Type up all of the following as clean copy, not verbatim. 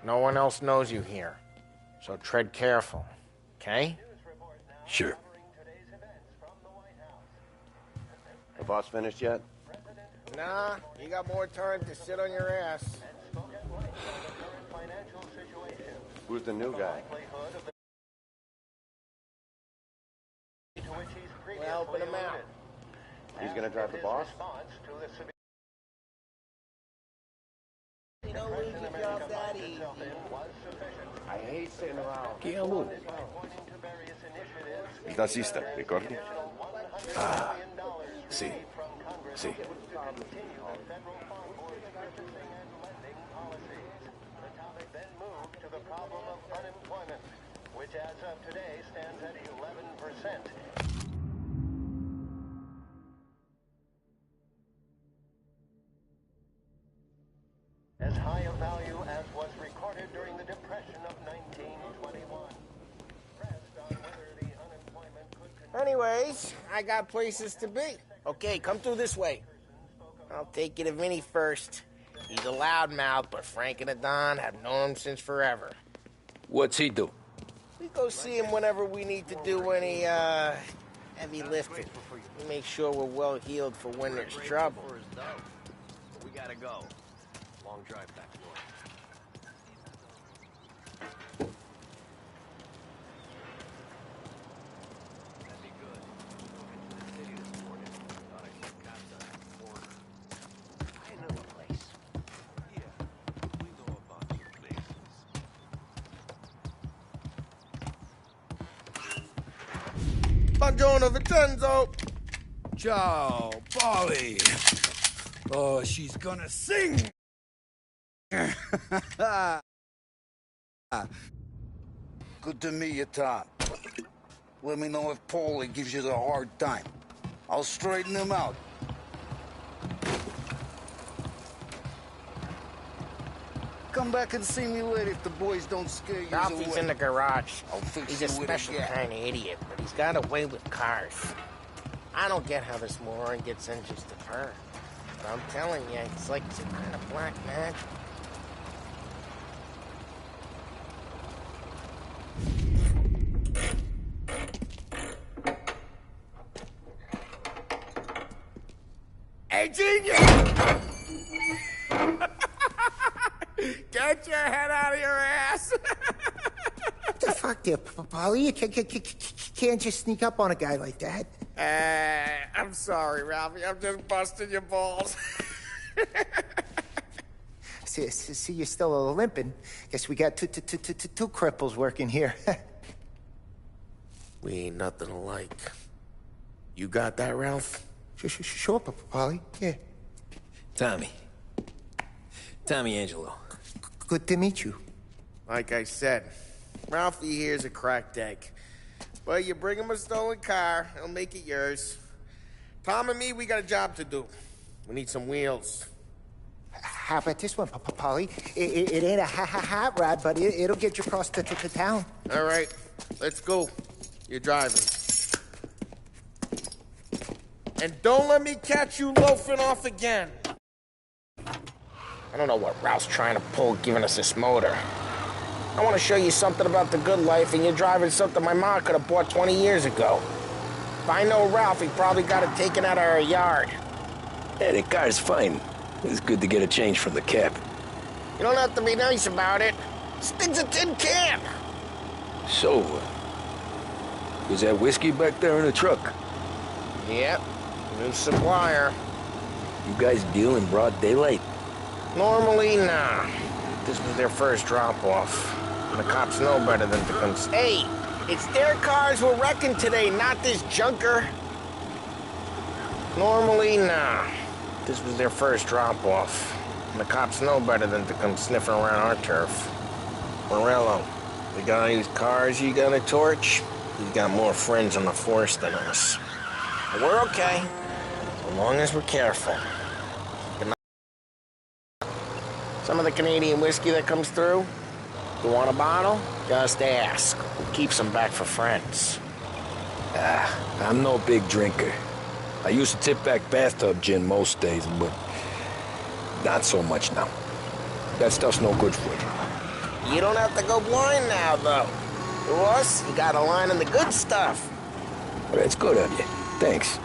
No one else knows you here. So tread careful, okay? Sure. The boss finished yet? Nah, you got more time to sit on your ass. Who's the new guy? We're helping him out. He's gonna drive the boss? You know, we can get off that easy. I hate sitting around. Chi è lui? Il tassista, ricordi? Ah, sì, sì. Which as of today stands at 11%. As high a value as was recorded during the Depression of 1921. Anyways, I got places to be. Okay, come through this way. I'll take you to Vinny first. He's a loudmouth, but Frank and the Don have known him since forever. What's he do? We go see him whenever we need to do any, heavy lifting. We make sure we're well healed for when there's trouble. We gotta go. Long drive back north. That'd be good. Went to the city this morning. Thought I saw cops on the border. I know a place. Yeah, we know about the places. Buongiorno, Vincenzo! Ciao, Polly. Oh, she's gonna sing. Good to meet you, Tom. Let me know if Paulie gives you the hard time. I'll straighten him out. Come back and see me later if the boys don't scare you away. Ralphie's in the garage. I'll fix He's you a with special gap. kind of idiot, but he's got a way with cars. I don't get how this moron gets engines to purr. But I'm telling you, it's like some kind of black magic. Hey, genius! Get your head out of your ass! What the fuck there, Polly? You can't just sneak up on a guy like that. I'm sorry, Ralphie. I'm just busting your balls. See, you're still limping. Guess we got two cripples working here. We ain't nothing alike. You got that, Ralph? Sure, Polly. Yeah. Tommy. Tommy Angelo. Good to meet you. Like I said, Ralphie here's a cracked egg. Well, you bring him a stolen car, he'll make it yours. Tom and me, we got a job to do. We need some wheels. How about this one, Polly? It ain't a hot rod, but it'll get you across to town. All right, let's go. You're driving. And don't let me catch you loafing off again. I don't know what Ralph's trying to pull giving us this motor. I want to show you something about the good life, and you're driving something my mom could have bought 20 years ago. If I know Ralph, he probably got it taken out of our yard. Yeah, the car's fine. It's good to get a change from the cab. You don't have to be nice about it. This thing's a tin can. So, was that whiskey back there in the truck? Yep, new supplier. You guys deal in broad daylight? Normally, nah. This was their first drop-off. And the cops know better than to come... Hey, it's their cars we're wrecking today, not this junker. Normally, nah. This was their first drop-off. And the cops know better than to come sniffing around our turf. Morello, we got these cars you got a torch? He's got more friends on the force than us. But we're okay, as long as we're careful. Some of the Canadian whiskey that comes through, you want a bottle? Just ask. We'll keep some back for friends. I'm no big drinker. I used to tip back bathtub gin most days, but not so much now. That stuff's no good for you. You don't have to go blind now, though. To us, you got a line on the good stuff. Well, that's good of you. Thanks.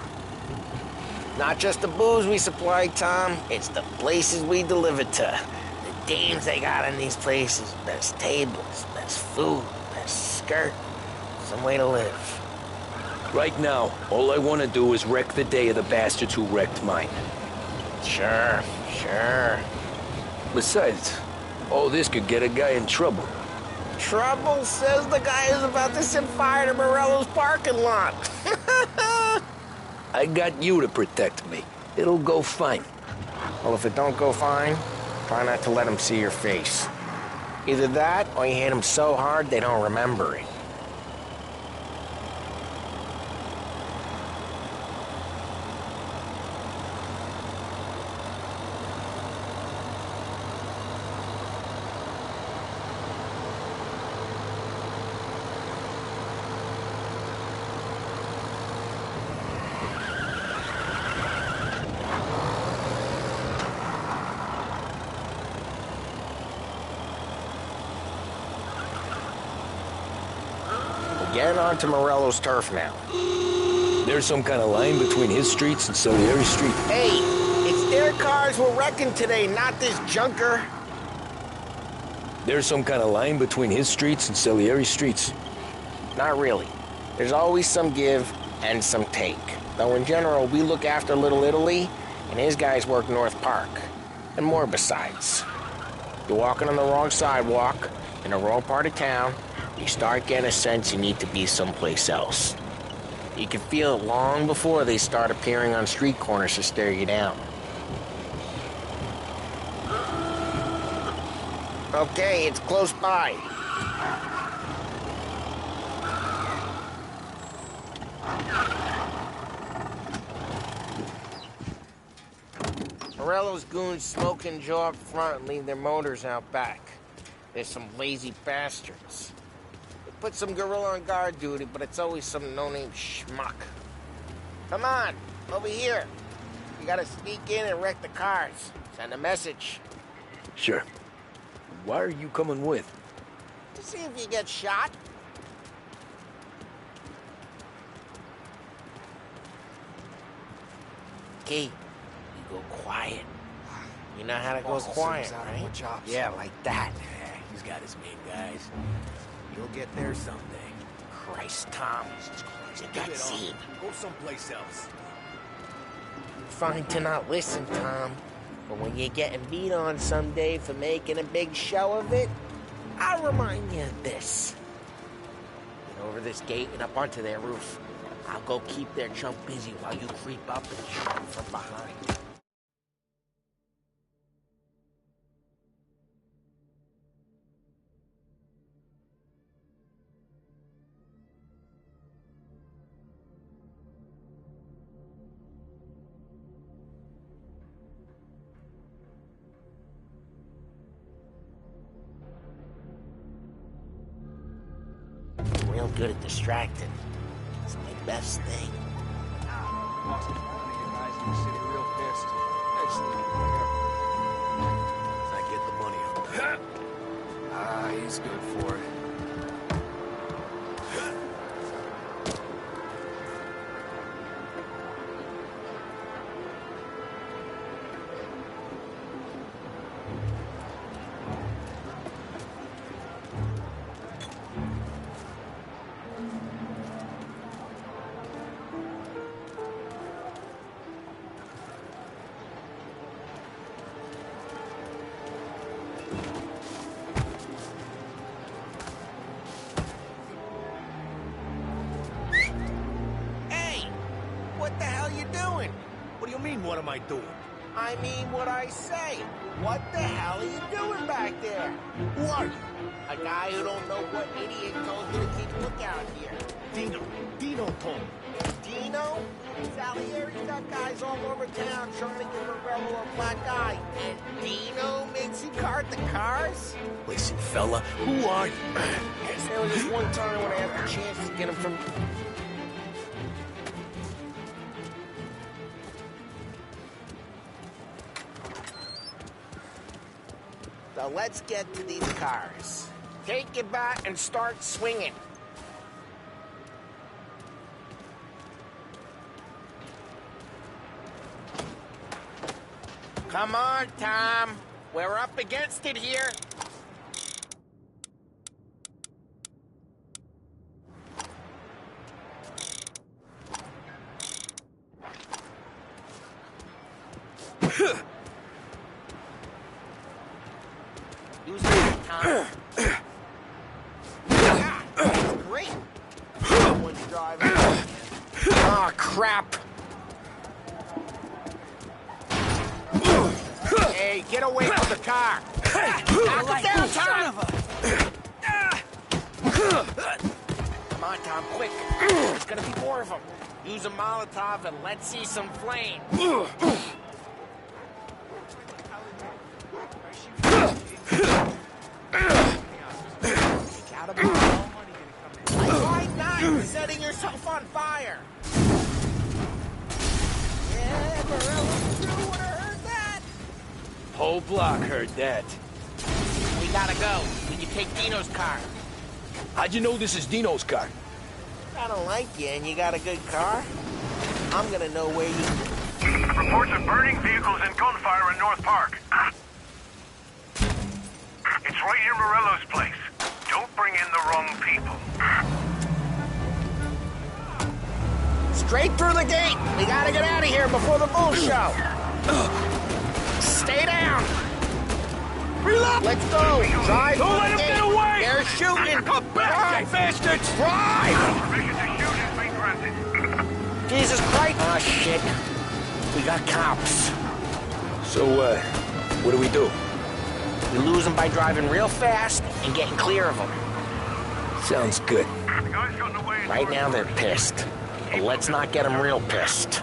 Not just the booze we supply, Tom. It's the places we deliver to. The dames they got in these places. Best tables, best food, best skirt. Some way to live. Right now, all I want to do is wreck the day of the bastards who wrecked mine. Sure. Besides, all this could get a guy in trouble. Trouble, says the guy who's about to set fire to Morello's parking lot. I got you to protect me. It'll go fine. Well, if it don't go fine, try not to let them see your face. Either that, or you hit them so hard they don't remember it. Getting onto Morello's turf now. There's some kind of line between his streets and Salieri Street. Hey, it's their cars we're wrecking today, not this junker. There's some kind of line between his streets and Salieri streets. Not really. There's always some give and some take. Though in general, we look after Little Italy, and his guys work North Park. And more besides. You're walking on the wrong sidewalk, in the wrong part of town, you start getting a sense you need to be someplace else. You can feel it long before they start appearing on street corners to stare you down. Okay, it's close by. Morello's goons smoke and jaw up front and leave their motors out back. There's some lazy bastards. They put some gorilla on guard duty, but it's always some no-name schmuck. Come on, over here. You gotta sneak in and wreck the cars. Send a message. Sure. Why are you coming with? To see if you get shot. Okay, you go quiet. You know how to go quiet, right? Yeah, like that. He's got his main guys. You'll get there someday. Christ, Tom. You got seen. Go someplace else. Fine to not listen, Tom. But when you're getting beat on someday for making a big show of it, I'll remind you of this. Get over this gate and up onto their roof. I'll go keep their chump busy while you creep up and shoot him from behind. Real good at distracting. It's my best thing. Boss is one of you guys in the city real pissed. Excellent. As I get the money up. He's good for it. What the hell you doing? What do you mean, what am I doing? I mean what I say. What the hell are you doing back there? Who are you? A guy who don't know what idiot told you to keep a lookout here. Dino told me. Dino? Salieri's got guys all over town trying to give Morello a black eye. And Dino makes you cart the cars? Listen, fella, who are you? There was this one time when I had the chance to get him from... So let's get to these cars. Take your bat and start swinging. Come on, Tom. We're up against it here. Use it, Tom. Great. Someone's driving. Oh, crap. Hey, get away from the car. Knock it down, Tom. Come on, Tom, quick. There's gonna be more of them. Use a Molotov and let's see some flame. Why not? Setting yourself on fire. Yeah, Morello's crew would have heard that. Whole block heard that. We gotta go. Will you take Dino's car? How'd you know this is Dino's car? I don't like you and you got a good car. I'm gonna know where you... Reports of burning vehicles and gunfire in North Park. It's right near Morello's place. Don't bring in the wrong people. Straight through the gate. We gotta get out of here before the bull show. Stay down. Reload. Let's go. Drive. Don't let him get away. They're shooting. Come back, you bastards! Drive. Permission to shoot has been granted. Jesus Christ. Oh, shit. We got cops. So, what do we do? We lose them by driving real fast and getting clear of them. Sounds good. The guy's gotten away. Right now they're pissed. But let's not get them real pissed.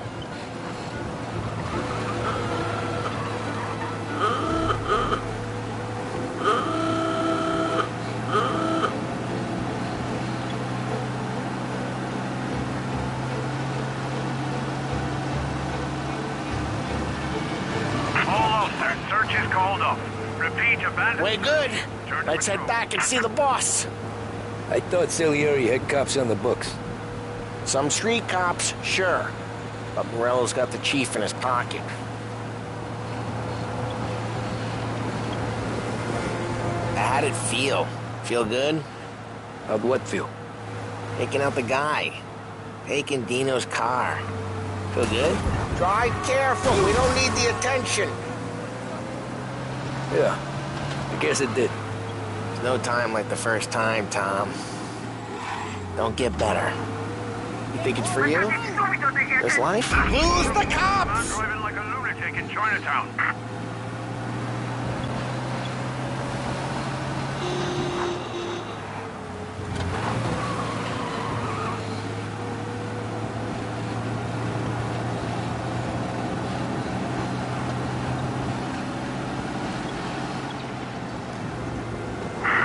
All officers, search is called off. Repeat, abandoned. We're good. Let's head back and see the boss. I thought Salieri had cops on the books. Some street cops, sure. But Morello's got the chief in his pocket. How'd it feel? Feel good? How'd what feel? Taking out the guy. Taking Dino's car. Feel good? Drive careful. We don't need the attention. Yeah, I guess it did. There's no time like the first time, Tom. Don't get better. You think it's for you? This life? Lose the Man cops! driving like a lunatic in Chinatown.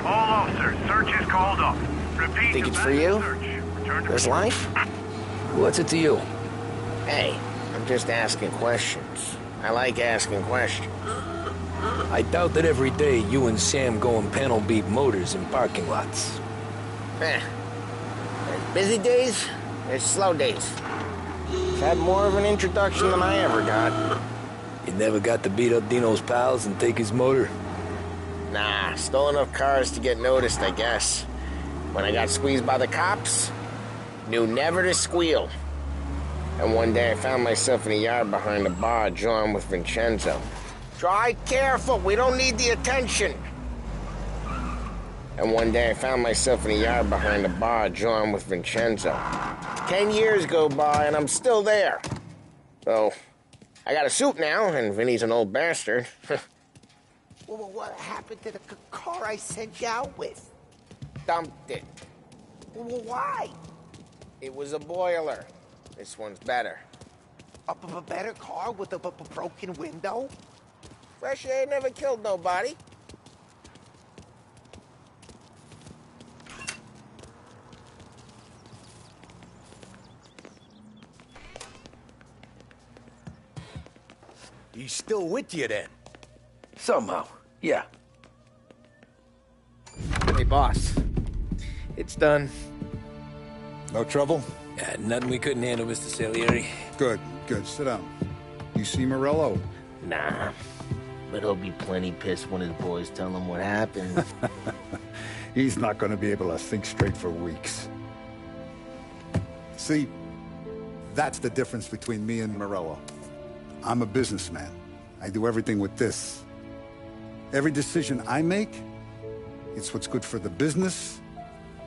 All officers, search is called off. Repeat, Think it's for abandoned you? search. Return to This patrol. life? What's it to you? Hey, I'm just asking questions. I like asking questions. I doubt that every day you and Sam go and panel beat motors in parking lots. There's busy days, there's slow days. I've had more of an introduction than I ever got. You never got to beat up Dino's pals and take his motor? Nah, stole enough cars to get noticed, I guess. When I got squeezed by the cops, knew never to squeal. And one day I found myself in a yard behind a bar drawing with Vincenzo. Drive careful, we don't need the attention. And one day I found myself in a yard behind a bar drawing with Vincenzo. 10 years go by and I'm still there. So, I got a suit now, and Vinny's an old bastard. Well, what happened to the car I sent you out with? Dumped it. Well, why? It was a boiler. This one's better. A better car with a broken window? Fresh air never killed nobody. He's still with you then? Somehow, yeah. Hey, Boss, it's done. No trouble? Yeah, nothing we couldn't handle, Mr. Salieri. Good, good. Sit down. You see Morello? Nah, but he'll be plenty pissed when his boys tell him what happened. He's not going to be able to think straight for weeks. See, that's the difference between me and Morello. I'm a businessman. I do everything with this. Every decision I make, it's what's good for the business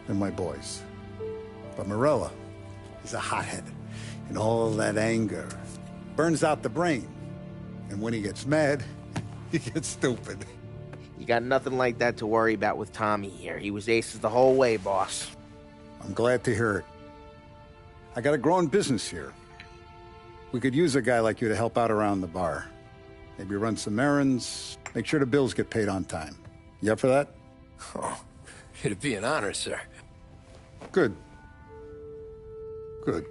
and my boys. But Morello is a hothead, and all that anger burns out the brain. And when he gets mad, he gets stupid. You got nothing like that to worry about with Tommy here. He was aces the whole way, boss. I'm glad to hear it. I got a growing business here. We could use a guy like you to help out around the bar. Maybe run some errands, make sure the bills get paid on time. You up for that? Oh, it'd be an honor, sir. Good. Good.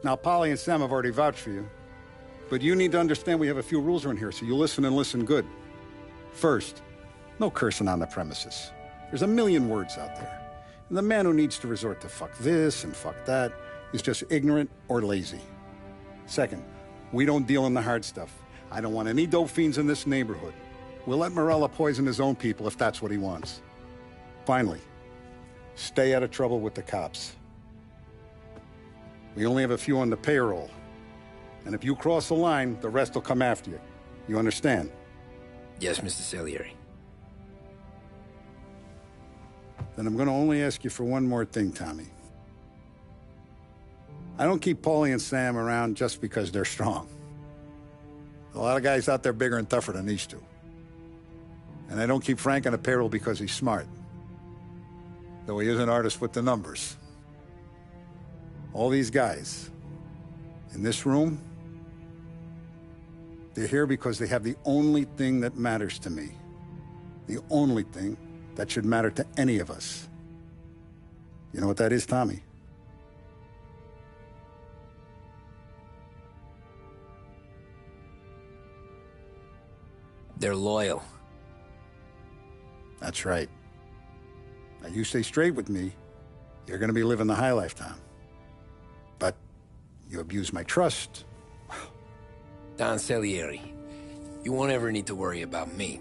Now, Polly and Sam have already vouched for you. But you need to understand we have a few rules around here, so you listen and listen good. First, no cursing on the premises. There's a million words out there. And the man who needs to resort to fuck this and fuck that is just ignorant or lazy. Second, we don't deal in the hard stuff. I don't want any dope fiends in this neighborhood. We'll let Morella poison his own people if that's what he wants. Finally, stay out of trouble with the cops. We only have a few on the payroll. And if you cross the line, the rest will come after you. You understand? Yes, Mr. Salieri. Then I'm going to only ask you for one more thing, Tommy. I don't keep Paulie and Sam around just because they're strong. A lot of guys out there bigger and tougher than these two. And I don't keep Frank on the payroll because he's smart. Though he is an artist with the numbers. All these guys in this room, they're here because they have the only thing that matters to me. The only thing that should matter to any of us. You know what that is, Tommy? They're loyal. That's right. Now, you stay straight with me, you're gonna be living the high life, Tom. But you abuse my trust. Don Salieri, you won't ever need to worry about me.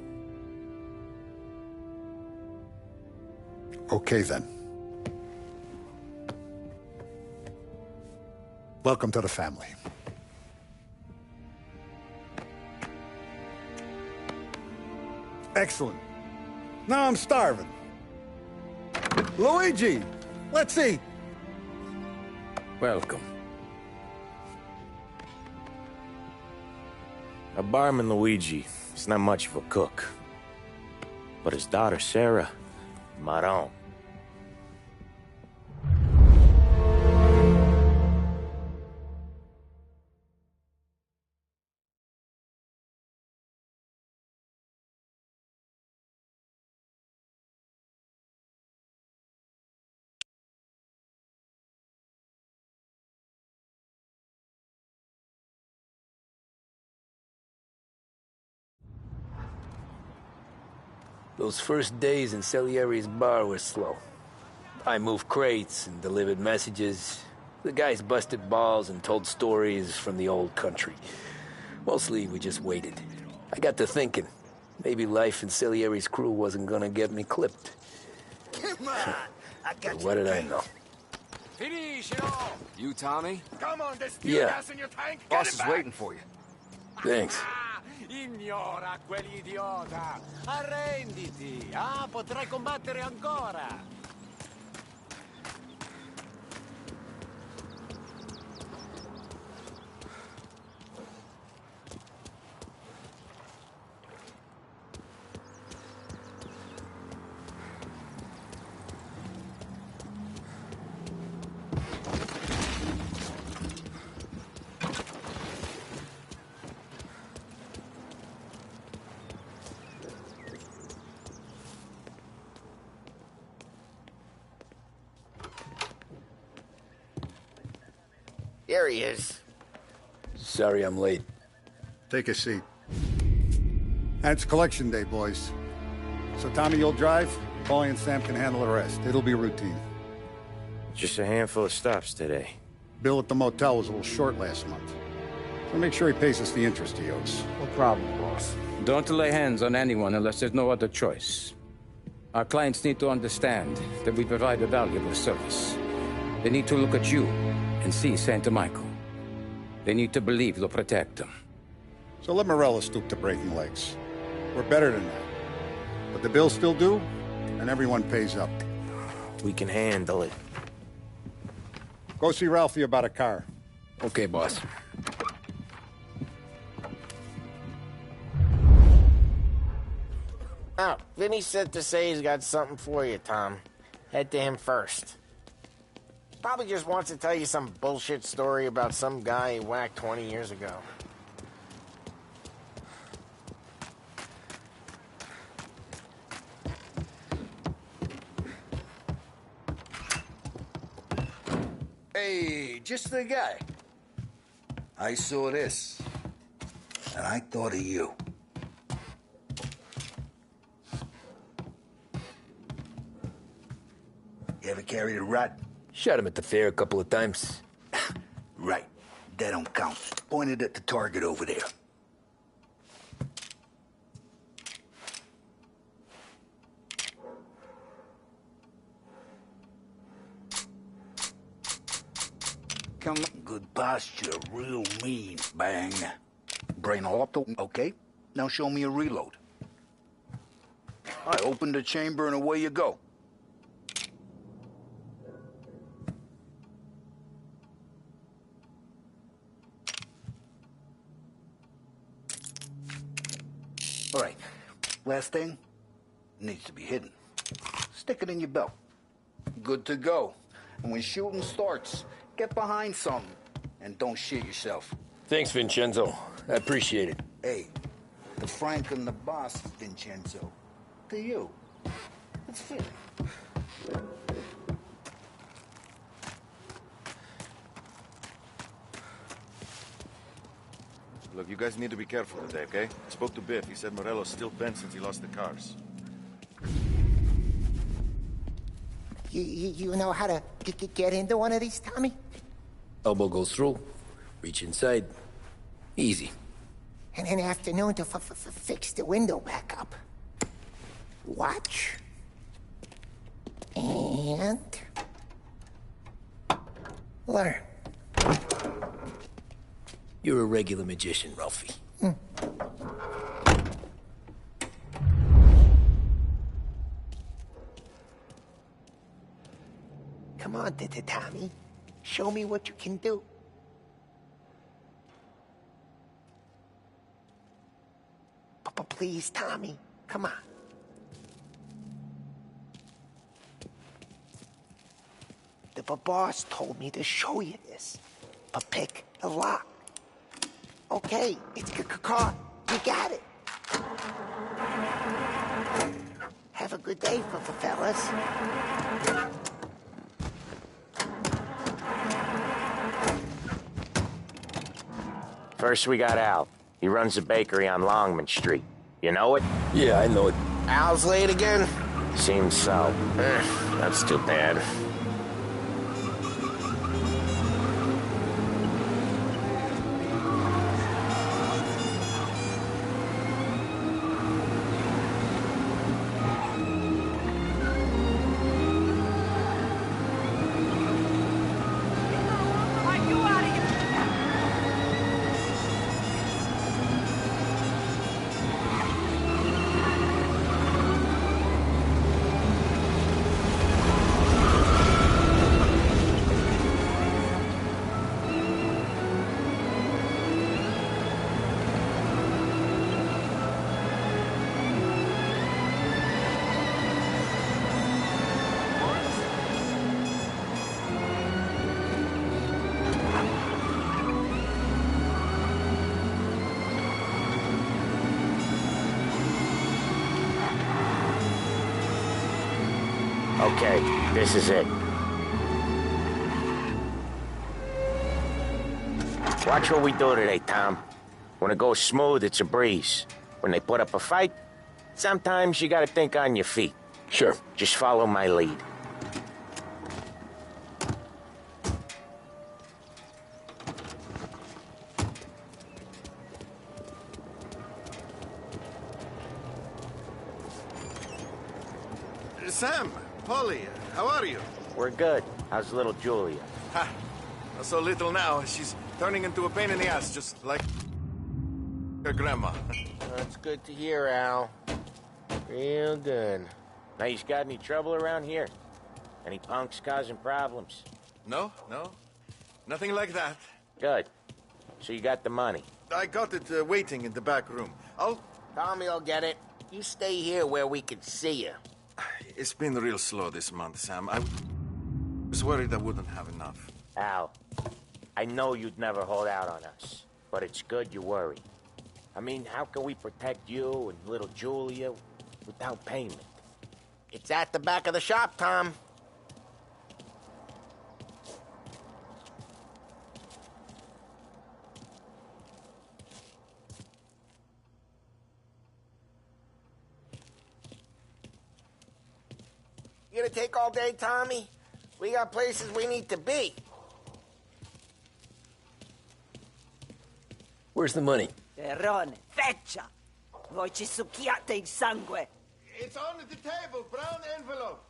Okay, then. Welcome to the family. Excellent. Now I'm starving. Luigi, let's eat. Welcome. A barman Luigi is not much of a cook. But his daughter Sarah, Maron. Those first days in Salieri's bar were slow. I moved crates and delivered messages. The guys busted balls and told stories from the old country. Mostly, we just waited. I got to thinking, maybe life in Salieri's crew wasn't gonna get me clipped. Come on! I got But what did I know? You, Tommy? Come on, there's Yeah. gas in your tank. Get Boss it is back. waiting for you. Thanks. Ignora quell'idiota! Arrenditi! Ah, potrai combattere ancora! There he is. Sorry I'm late. Take a seat. And it's collection day, boys. So Tommy, you'll drive. Paulie and Sam can handle the rest. It'll be routine. Just a handful of stops today. Bill at the motel was a little short last month. So make sure he pays us the interest he owes. No problem, boss. Don't lay hands on anyone unless there's no other choice. Our clients need to understand that we provide a valuable service. They need to look at you and see Santa Michael. They need to believe you'll protect them. So let Morella stoop to breaking legs. We're better than that. But the bills still due, and everyone pays up. We can handle it. Go see Ralphie about a car. Okay, boss. Oh, Vinny said to say he's got something for you, Tom. Head to him first. Probably just wants to tell you some bullshit story about some guy he whacked 20 years ago. Hey, just the guy. I saw this, and I thought of you. You ever carried a rat? Shot him at the fair a couple of times. Right. That don't count. Pointed at the target over there. Come on. Good posture, real mean. Bang. Brain auto, okay? Now show me a reload. I open the chamber and away you go. All right, last thing, needs to be hidden. Stick it in your belt. Good to go. And when shooting starts, get behind something and don't shit yourself. Thanks, Vincenzo. I appreciate it. Hey, the Frank and the boss, Vincenzo. To you. It's fitting. Look, you guys need to be careful today, okay? I spoke to Biff. He said Morello's still bent since he lost the cars. You know how to get into one of these, Tommy? Elbow goes through. Reach inside. Easy. And an afternoon to fix the window back up. Watch. And... learn. You're a regular magician, Ralphie. Come on, Tommy. Show me what you can do. Please, Tommy. Come on. The boss told me to show you this. Pick the lock. Okay, it's caught. You got it. Have a good day, fellas. First, we got Al. He runs a bakery on Longman Street. You know it? Yeah, I know it. Al's late again? Seems so. That's too bad. Okay, this is it. Watch what we do today, Tom. When it goes smooth, it's a breeze. When they put up a fight, Sometimes you gotta think on your feet. Sure. Just follow my lead. Sam, Polly, how are you? We're good. How's little Julia? Ha! Not so little now. She's turning into a pain in the ass, just like her grandma. That's good to hear, Al. Real good. Now, you got any trouble around here? Any punks causing problems? No. Nothing like that. Good. So you got the money? I got it waiting in the back room. Tommy will get it. You stay here where we can see you. It's been real slow this month, Sam. I was worried I wouldn't have enough. Al, I know you'd never hold out on us, but it's good you worry. I mean, how can we protect you and little Julia without payment? It's at the back of the shop, Tom. You gonna take all day, Tommy? We got places we need to be. Where's the money? Terrone, feccia! Voi ci succhiate il sangue! It's on the table, brown envelope.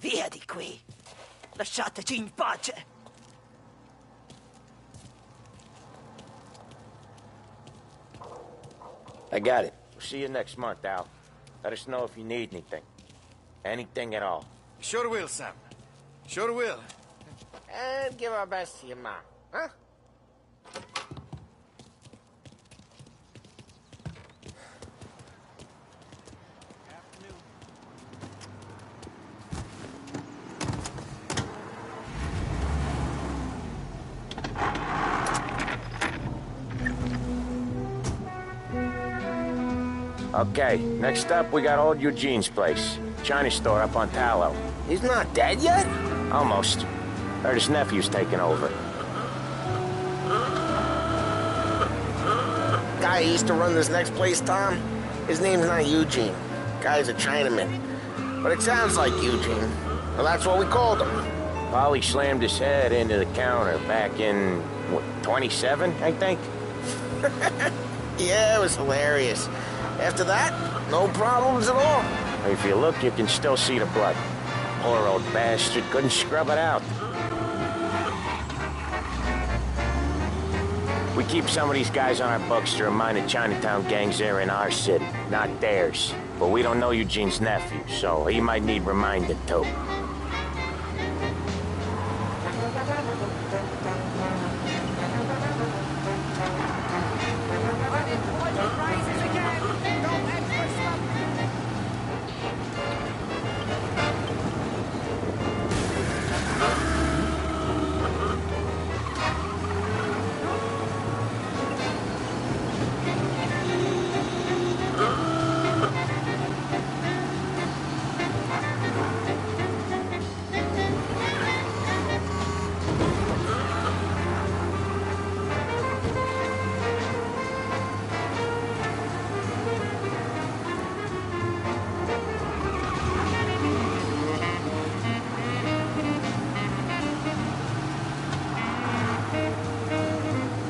Via di qui! Lasciateci in pace! I got it. We'll see you next month, Al. Let us know if you need anything. Anything at all. Sure will, Sam. Sure will. And give our best to your mom, huh? Okay, next up, we got old Eugene's place. China store up on Tallow. He's not dead yet? Almost. Heard his nephew's taking over. Guy who used to run this next place, Tom, his name's not Eugene. Guy's a Chinaman. But it sounds like Eugene. Well, that's what we called him. Polly slammed his head into the counter back in, what, 27, I think? Yeah, it was hilarious. After that, no problems at all. If you look, you can still see the blood. Poor old bastard couldn't scrub it out. We keep some of these guys on our books to remind the Chinatown gangs they're in our city, not theirs. But we don't know Eugene's nephew, so he might need reminding too.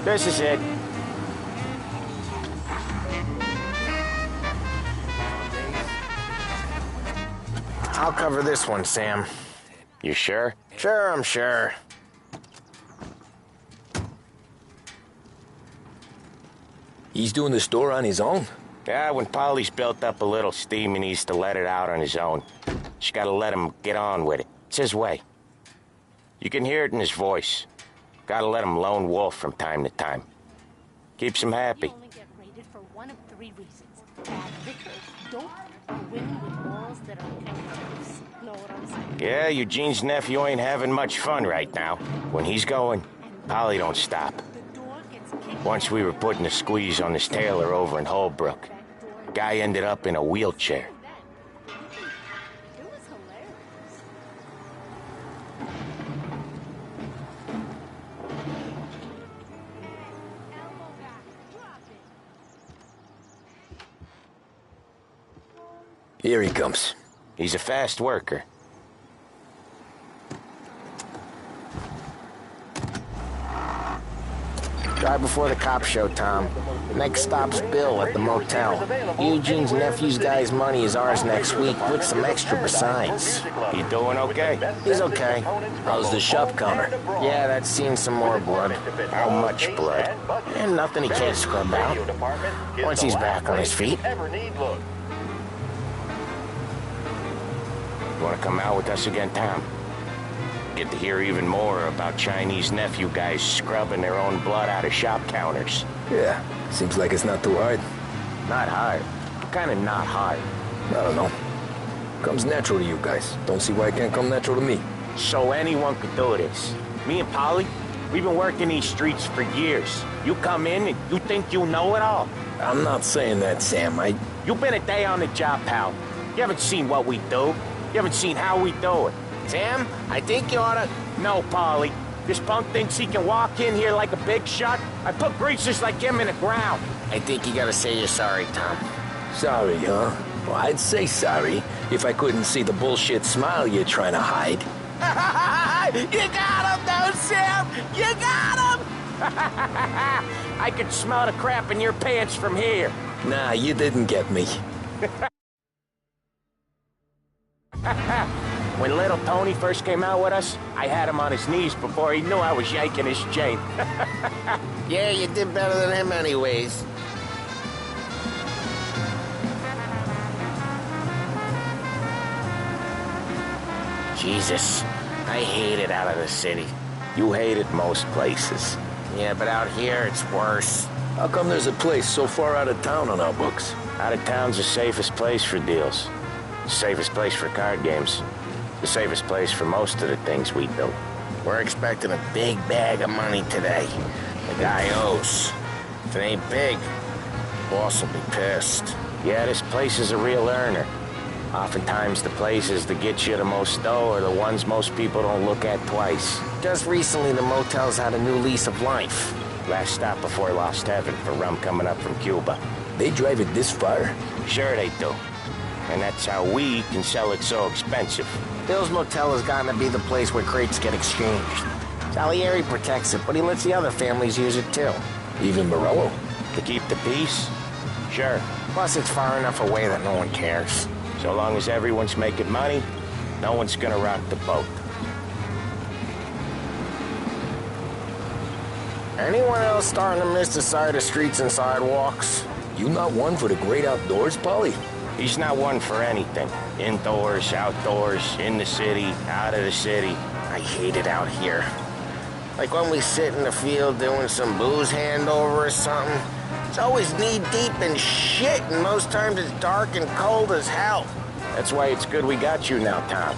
This is it. I'll cover this one, Sam. You sure? Sure, I'm sure. He's doing the store on his own? Yeah, when Polly's built up a little steam, he needs to let it out on his own. Just gotta let him get on with it. It's his way. You can hear it in his voice. Gotta let him lone wolf from time to time. Keeps him happy. You only get raided for one of three reasons. Bad liquor, dope, or women with morals that are counterfeits. Know what I'm saying? Yeah, Eugene's nephew ain't having much fun right now. When he's going, Polly don't stop. Once we were putting a squeeze on this tailor over in Holbrook. Guy ended up in a wheelchair. Here he comes. He's a fast worker. Drive before the cops show, Tom. Next stop's Bill at the motel. Eugene's nephew's guy's money is ours next week, with some extra besides. You doing okay? He's okay. How's the shop counter? Yeah, that's seen some more blood. How much blood? And nothing he can't scrub out. Once he's back on his feet. You want to come out with us again, Tom? Get to hear even more about Chinese nephew guys scrubbing their own blood out of shop counters. Yeah, seems like it's not too hard. Not hard. Kinda not hard. I don't know. Comes natural to you guys. Don't see why it can't come natural to me. So anyone could do this. Me and Polly, we've been working these streets for years. You come in and you think you know it all. I'm not saying that, Sam. You've been a day on the job, pal. You haven't seen what we do. You haven't seen how we do it. Sam, I think you oughta... No, Polly. This punk thinks he can walk in here like a big shot. I put greasers like him in the ground. I think you gotta say you're sorry, Tom. Sorry, huh? Well, I'd say sorry if I couldn't see the bullshit smile you're trying to hide. You got him, though, Sam! You got him! I could smell the crap in your pants from here. Nah, you didn't get me. When little Tony first came out with us, I had him on his knees before he knew I was yanking his chain. Yeah, you did better than him anyways. Jesus, I hate it out of the city. You hate it most places. Yeah, but out here it's worse. How come there's a place so far out of town on our books? Out of town's the safest place for deals. The safest place for card games. The safest place for most of the things we do. We're expecting a big bag of money today. The guy owes. If it ain't big, boss will be pissed. Yeah, this place is a real earner. Oftentimes the places that get you the most dough are the ones most people don't look at twice. Just recently, the motel's had a new lease of life. Last stop before Lost Heaven for rum coming up from Cuba. They drive it this far? Sure they do. And that's how we can sell it so expensive. Bill's Motel has gotten to be the place where crates get exchanged. Salieri protects it, but he lets the other families use it too. Even Morello? To keep the peace? Sure. Plus, it's far enough away that no one cares. So long as everyone's making money, no one's gonna rock the boat. Anyone else starting to miss the sight of streets and sidewalks? You not one for the great outdoors, Polly? He's not one for anything. Indoors, outdoors, in the city, out of the city. I hate it out here. Like when we sit in the field doing some booze handover or something. It's always knee-deep in shit, and most times it's dark and cold as hell. That's why it's good we got you now, Tom.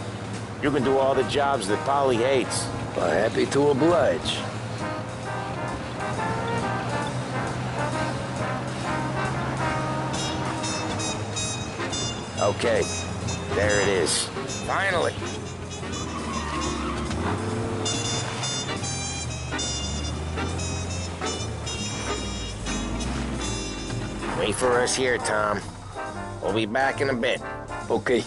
You can do all the jobs that Polly hates. Well, happy to oblige. Okay, there it is. Finally. Wait for us here, Tom. We'll be back in a bit. Okay.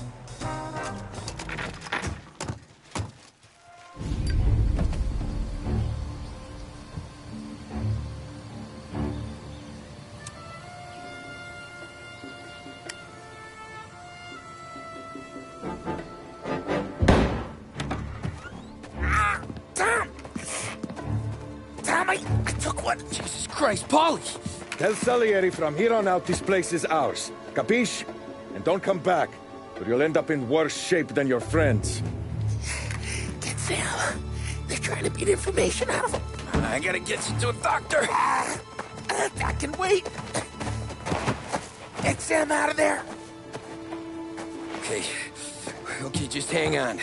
Tom, I took one. Jesus Christ, Polly! Tell Salieri from here on out this place is ours. Capiche? And don't come back, or you'll end up in worse shape than your friends. Get Sam. They're trying to beat information out of him. I gotta get you to a doctor. I can wait. Get Sam out of there. Okay. Okay, just hang on.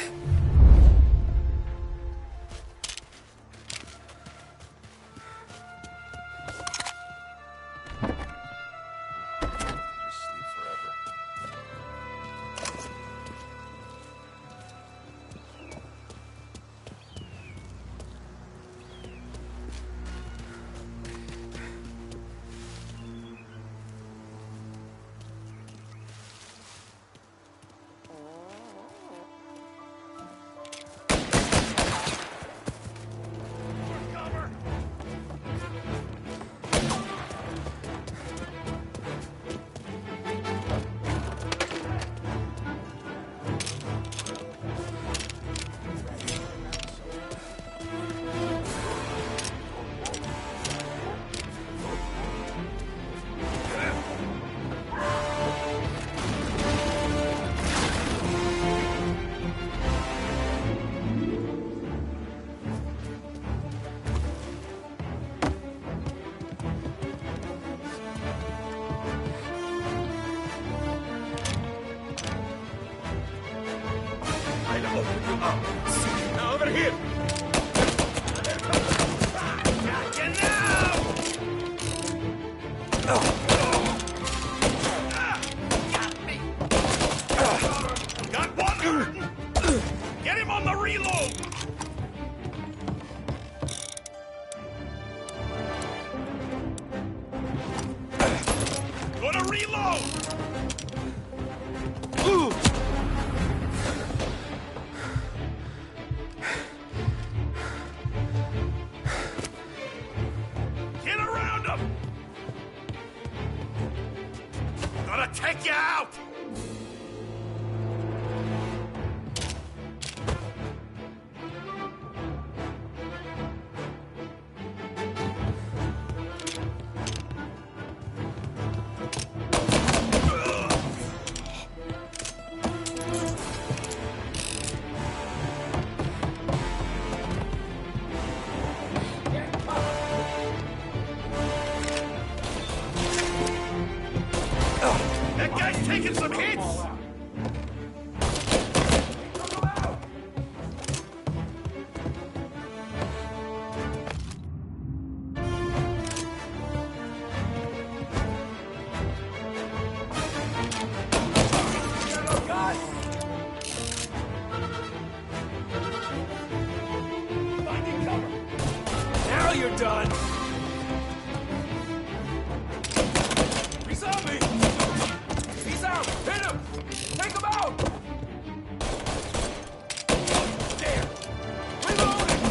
him! Got you now! Got one hurting! Get him on the reload! Gonna reload! Get around him! Gonna take you out! That guy's taking some hits! Finding cover! Now you're done! He's on me! He's out! Hit him! Take him out! There! Reload him!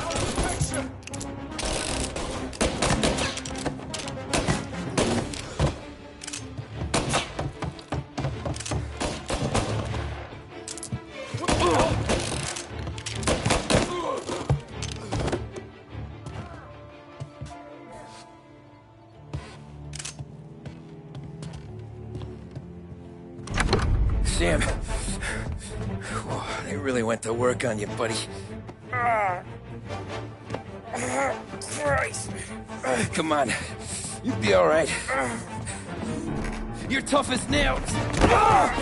Out of the picture! Sam. Whoa, they really went to work on you, buddy. Christ. Come on. You'll be all right. You're tough as nails. Oh,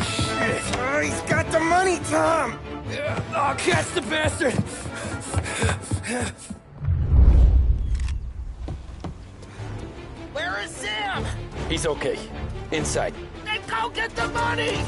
shit. Oh, he's got the money, Tom. Oh, catch the bastard. Where is Sam? He's okay. Inside. Then go get the money!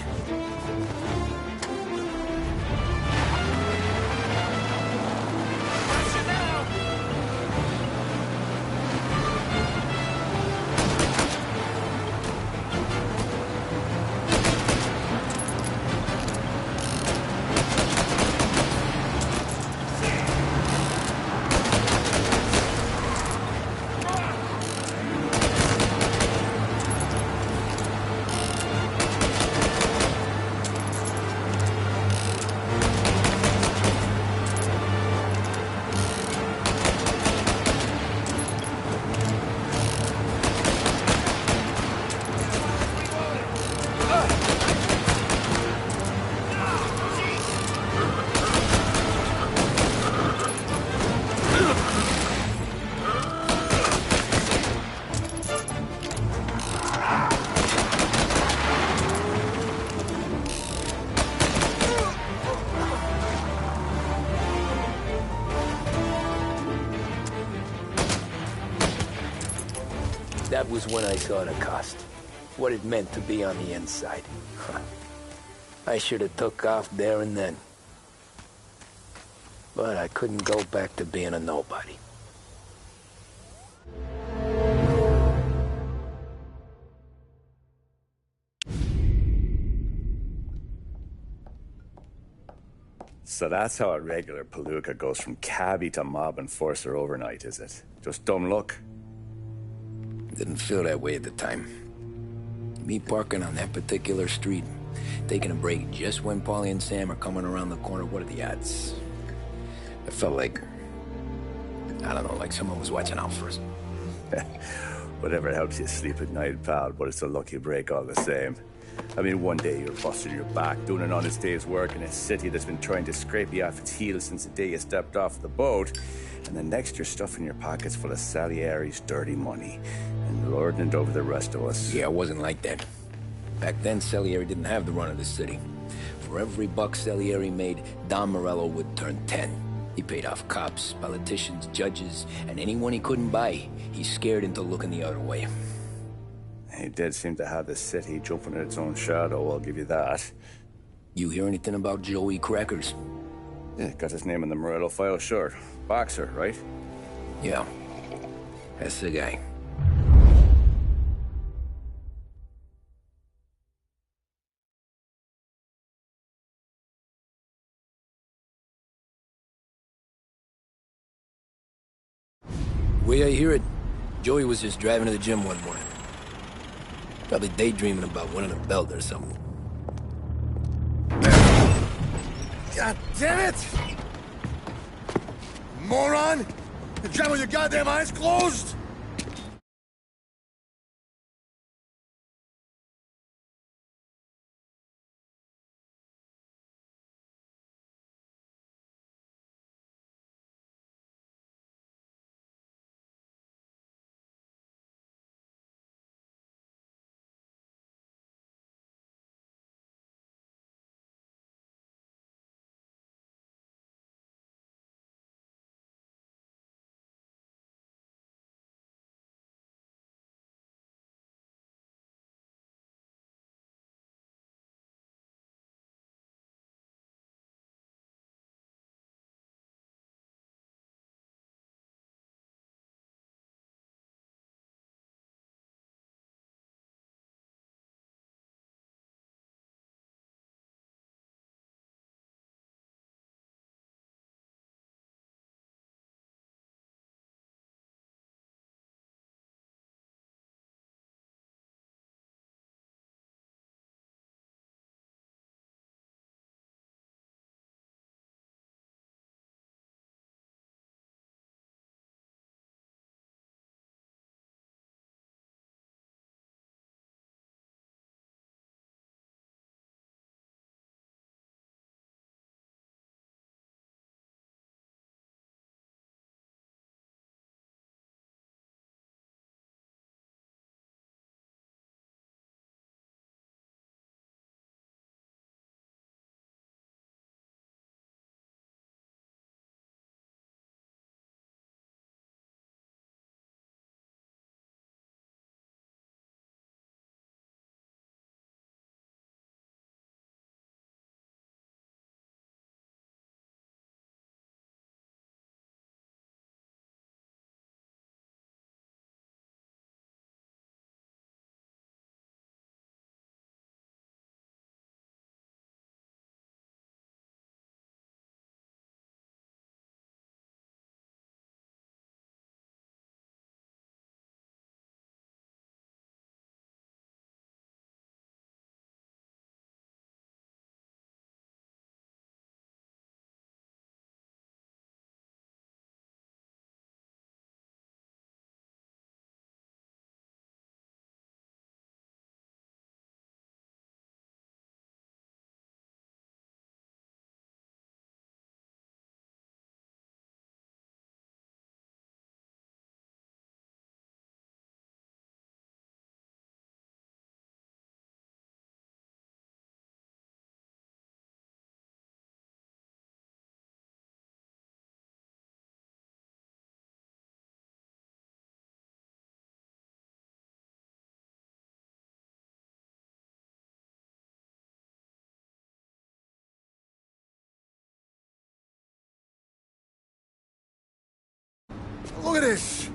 That was when I saw the cost. What it meant to be on the inside. I should have took off there and then. But I couldn't go back to being a nobody. So that's how a regular palooka goes from cabbie to mob enforcer overnight, is it? Just dumb luck? Didn't feel that way at the time. Me parking on that particular street, taking a break just when Paulie and Sam are coming around the corner, what are the odds? I felt like, I don't know, like someone was watching out for us. Whatever helps you sleep at night, pal, but it's a lucky break all the same. I mean, one day you're busting your back, doing an honest day's work in a city that's been trying to scrape you off its heels since the day you stepped off the boat, and then next you're stuffing your pockets full of Salieri's dirty money and lording it over the rest of us. Yeah, it wasn't like that. Back then, Salieri didn't have the run of the city. For every buck Salieri made, Don Morello would turn 10. He paid off cops, politicians, judges, and anyone he couldn't buy, he scared into looking the other way. He did seem to have the city jumping in its own shadow, I'll give you that. You hear anything about Joey Crackers? Yeah, got his name in the Morello file, sure. Boxer, right? Yeah, that's the guy. The way I hear it, Joey was just driving to the gym one morning. Probably daydreaming about winning a belt or something. God damn it! Moron! You're driving with your goddamn eyes closed! Look at this!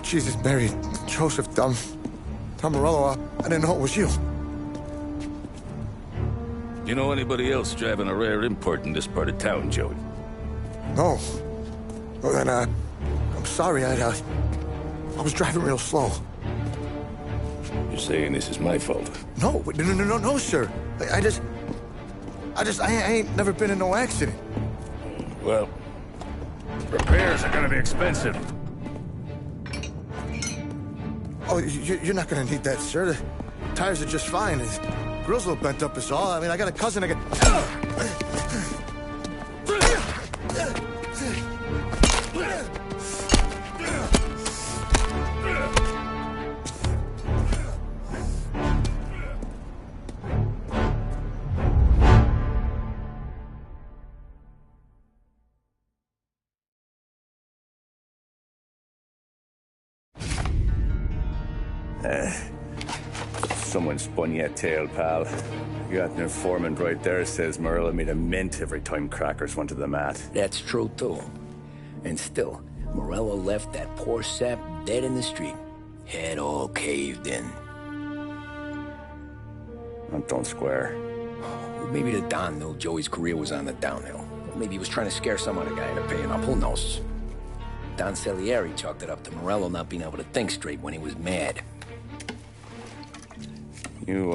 Jesus, Mary, Joseph, Tom Morello, I didn't know it was you. You know anybody else driving a rare import in this part of town, Joey? No. Well, then, I'm sorry, I was driving real slow. You're saying this is my fault? No, sir. I ain't never been in no accident. Well, repairs are gonna be expensive. Oh, you're not gonna need that, sir. The tires are just fine. His grill's a little bent up is all. I mean, I got a cousin I Someone spun you a tale, pal. You got an informant right there says Morello made a mint every time crackers went to the mat. That's true, too. And still, Morello left that poor sap dead in the street. Head all caved in. That don't square. Maybe the Don knew Joey's career was on the downhill. Maybe he was trying to scare some other guy into paying up. Who knows? Don Salieri chalked it up to Morello not being able to think straight when he was mad. You,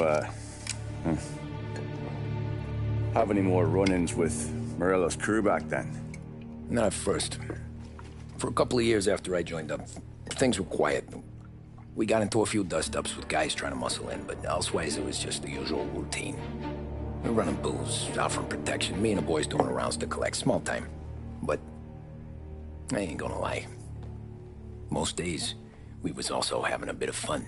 have any more run-ins with Morello's crew back then? Not at first. For a couple of years after I joined up, things were quiet. We got into a few dust-ups with guys trying to muscle in, but elsewise it was just the usual routine. We were running booze, out from protection, me and the boys doing rounds to collect, small time. But I ain't gonna lie. Most days, we was also having a bit of fun.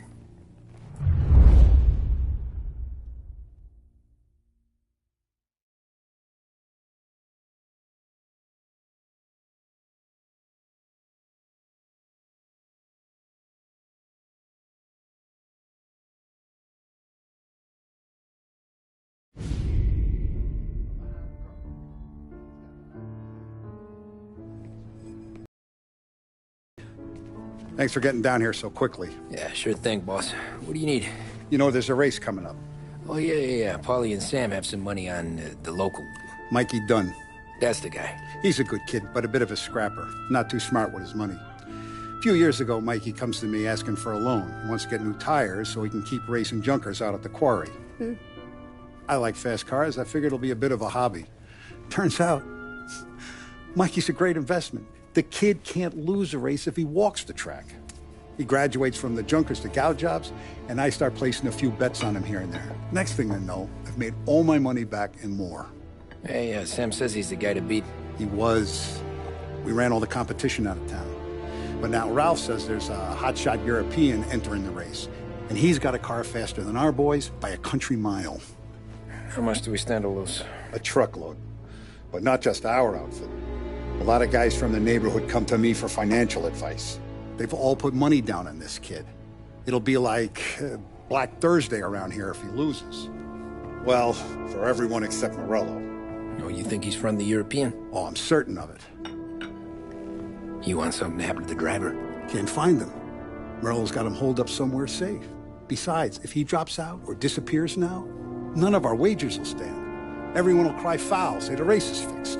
Thanks for getting down here so quickly. Yeah, sure thing, boss. What do you need? You know, there's a race coming up. Oh, yeah. Paulie and Sam have some money on the local. Mikey Dunn. That's the guy. He's a good kid, but a bit of a scrapper. Not too smart with his money. A few years ago, Mikey comes to me asking for a loan. He wants to get new tires so he can keep racing junkers out at the quarry. I like fast cars. I figured it'll be a bit of a hobby. Turns out, Mikey's a great investment. The kid can't lose a race if he walks the track. He graduates from the junkers to gal jobs, and I start placing a few bets on him here and there. Next thing I know, I've made all my money back and more. Hey, Sam says he's the guy to beat. He was. We ran all the competition out of town. But now Ralph says there's a hotshot European entering the race, and he's got a car faster than our boys by a country mile. How much do we stand to lose? A truckload. But not just our outfit. A lot of guys from the neighborhood come to me for financial advice. They've all put money down on this kid. It'll be like Black Thursday around here if he loses. Well, for everyone except Morello. Oh, you think he's from the European? Oh, I'm certain of it. You want something to happen to the driver? Can't find him. Morello's got him holed up somewhere safe. Besides, if he drops out or disappears now, none of our wagers will stand. Everyone will cry foul, say the race is fixed.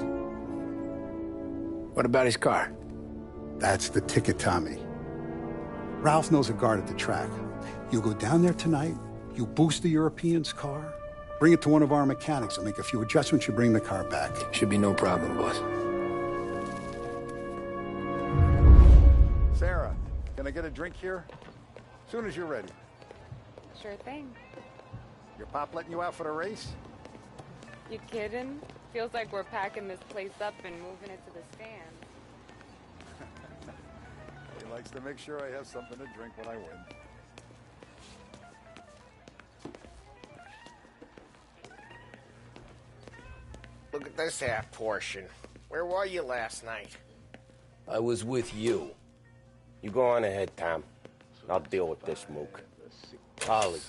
What about his car? That's the ticket, Tommy. Ralph knows a guard at the track. You go down there tonight, you boost the European's car, bring it to one of our mechanics, and make a few adjustments, you bring the car back. Should be no problem, boss. Sarah, can I get a drink here? As soon as you're ready. Sure thing. Your pop letting you out for the race? You kidding? Feels like we're packing this place up and moving it to the stand. He likes to make sure I have something to drink when I win. Look at this half portion. Where were you last night? I was with you. You go on ahead, Tom. I'll deal with this mook. Polly,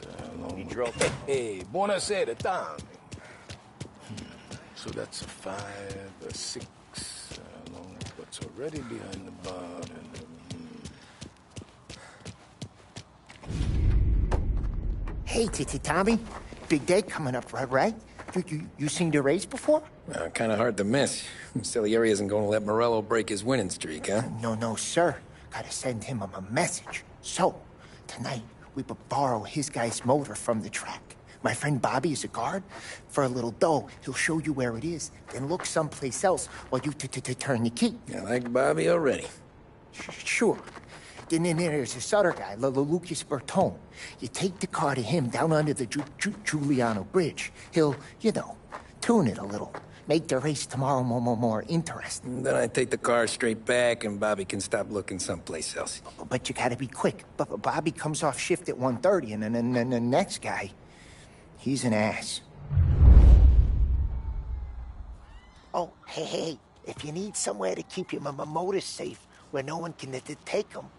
you drove it. Hey, buonasera, Tom. So that's a 5, a 6, along what's already behind the bar. Hey, Tommy. Big day coming up, right? You seen the race before? Kind of hard to miss. Salieri isn't going to let Morello break his winning streak, huh? No, sir. Gotta send him a message. So, tonight, we borrow his guy's motor from the track. My friend Bobby is a guard. For a little dough, he'll show you where it is, then look someplace else while you turn the key. I like Bobby already. Sure. Then there's this other guy, Lucas Bertone. You take the car to him down under the Giuliano Bridge. He'll, tune it a little. Make the race tomorrow more interesting. Then I take the car straight back and Bobby can stop looking someplace else. But you gotta be quick. But Bobby comes off shift at 1:30, and then the next guy, he's an ass. Oh, hey, if you need somewhere to keep your motor safe where no one can take them,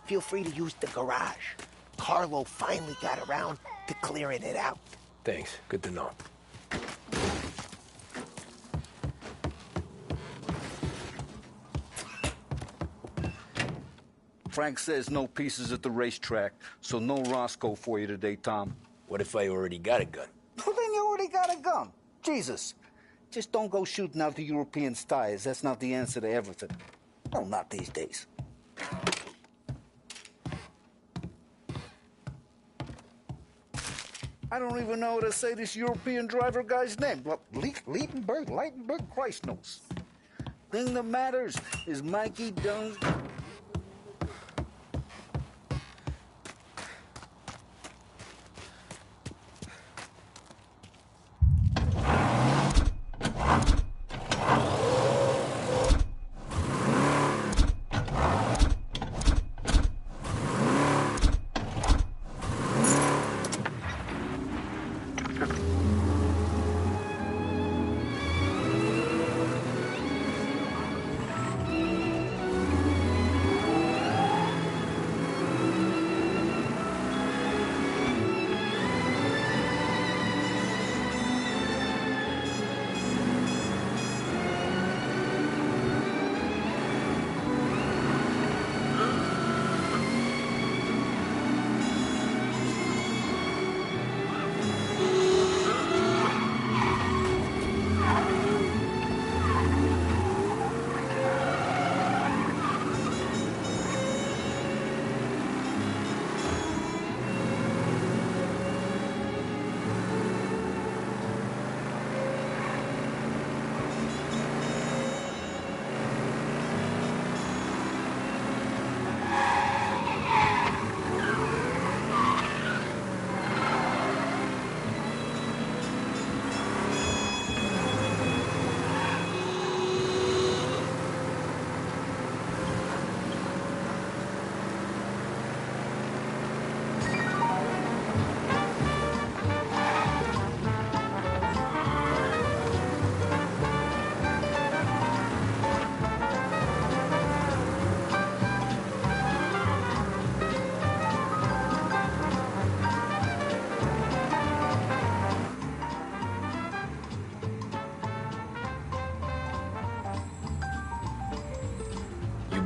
feel free to use the garage. Carlo finally got around to clearing it out. Thanks. Good to know. Frank says no pieces at the racetrack, so no Roscoe for you today, Tom. What if I already got a gun? Well, then you already got a gun. Jesus. Just don't go shooting out the Europeans' tires. That's not the answer to everything. Well, not these days. I don't even know how to say this European driver guy's name. Well, Leitenberg, Christ knows. Thing that matters is Mikey Dunn's...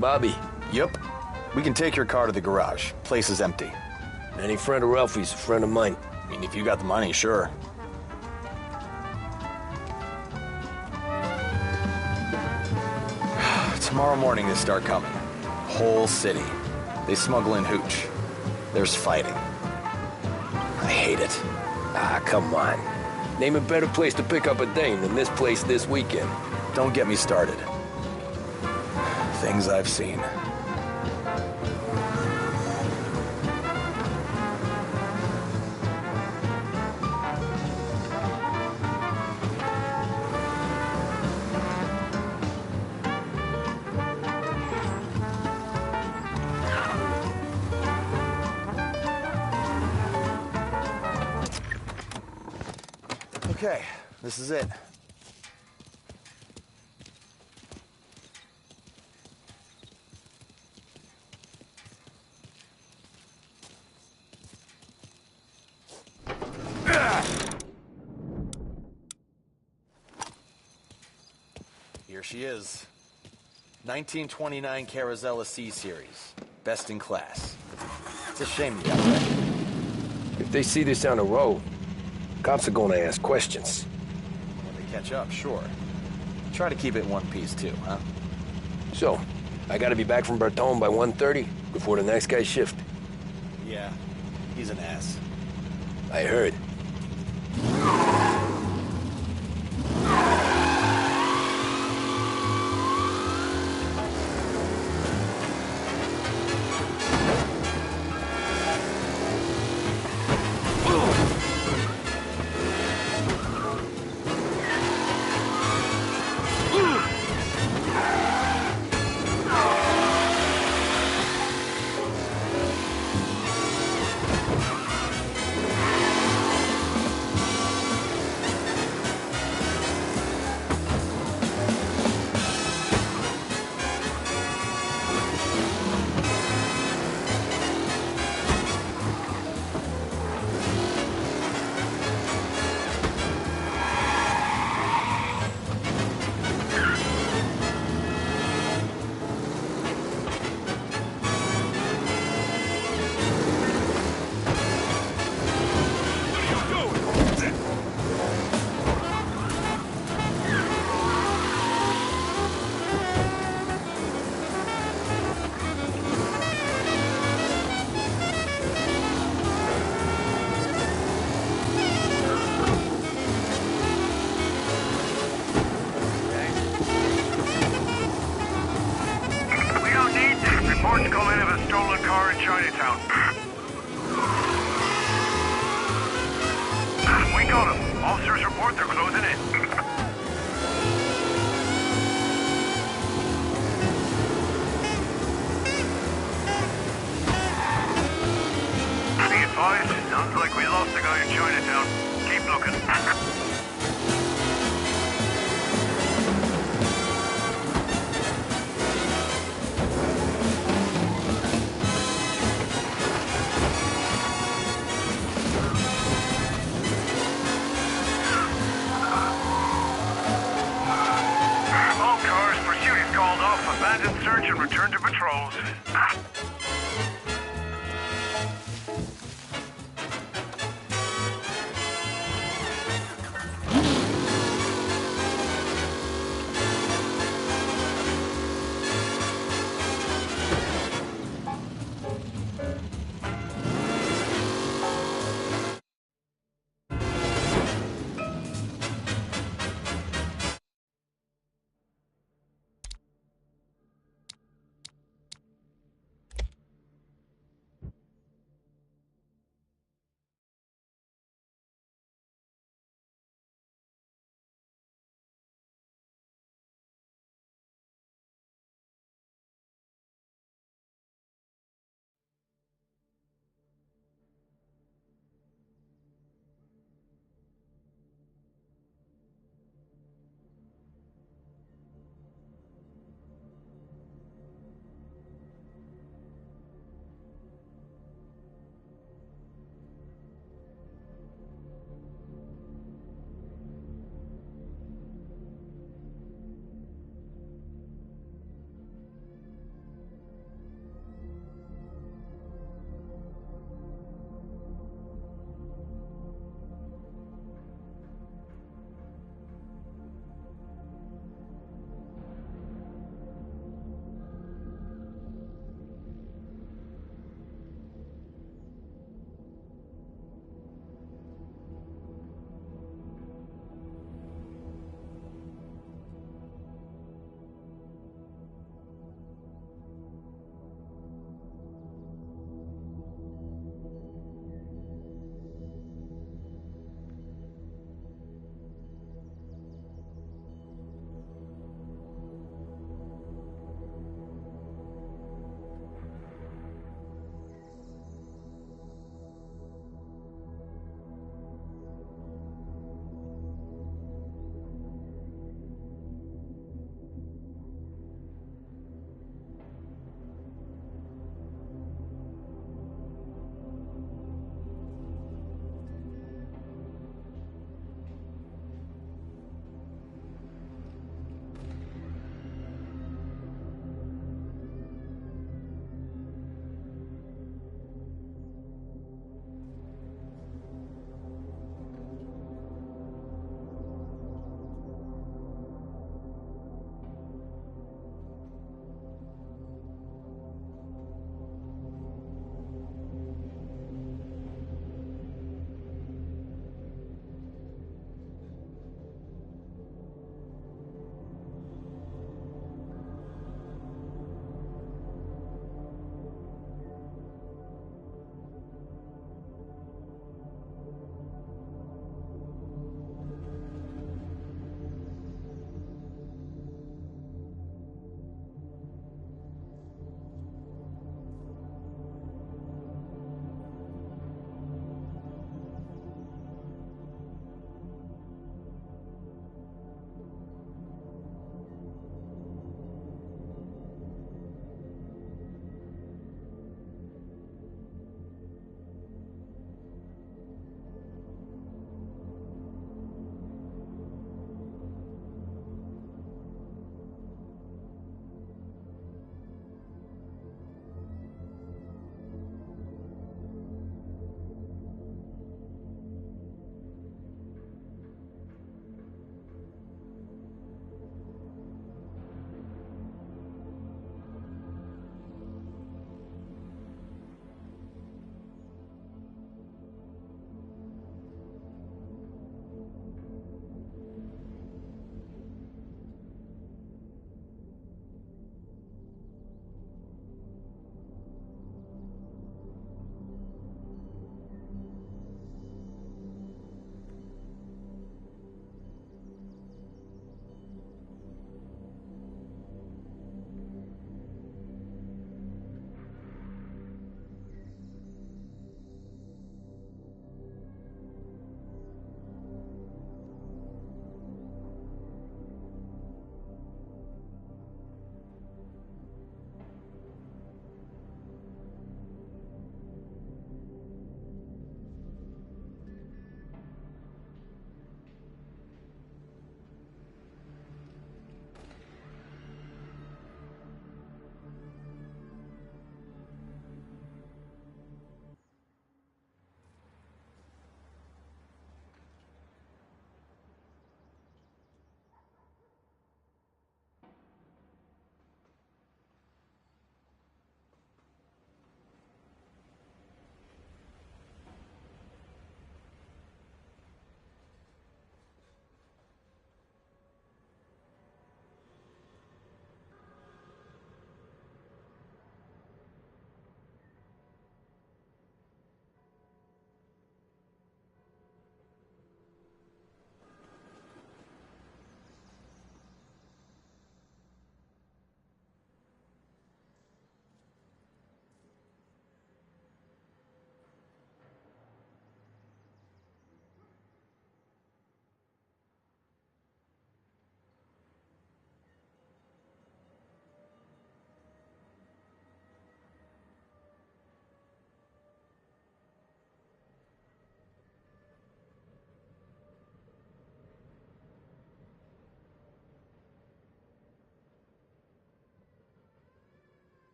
Bobby. Yep. We can take your car to the garage. Place is empty. Any friend of Ralphie's a friend of mine. I mean, if you got the money, sure. Tomorrow morning they start coming. Whole city. They smuggle in hooch. There's fighting. I hate it. Ah, come on. Name a better place to pick up a dame than this place this weekend. Don't get me started. Things I've seen. Okay, this is it. Here she is. 1929 Carazella C-Series. Best in class. It's a shame you got wrecked. If they see this on the road, cops are gonna ask questions. When they catch up, sure. Try to keep it in one piece, too, huh? So, I gotta be back from Bertone by 1:30 before the next guy's shift. Yeah, he's an ass. I heard. stolen car in Chinatown. We got him. Officers report they're closing in. Be advised, sounds like we lost the guy in Chinatown. Keep looking. All cars, pursuit is called off. Abandon search and return to patrols.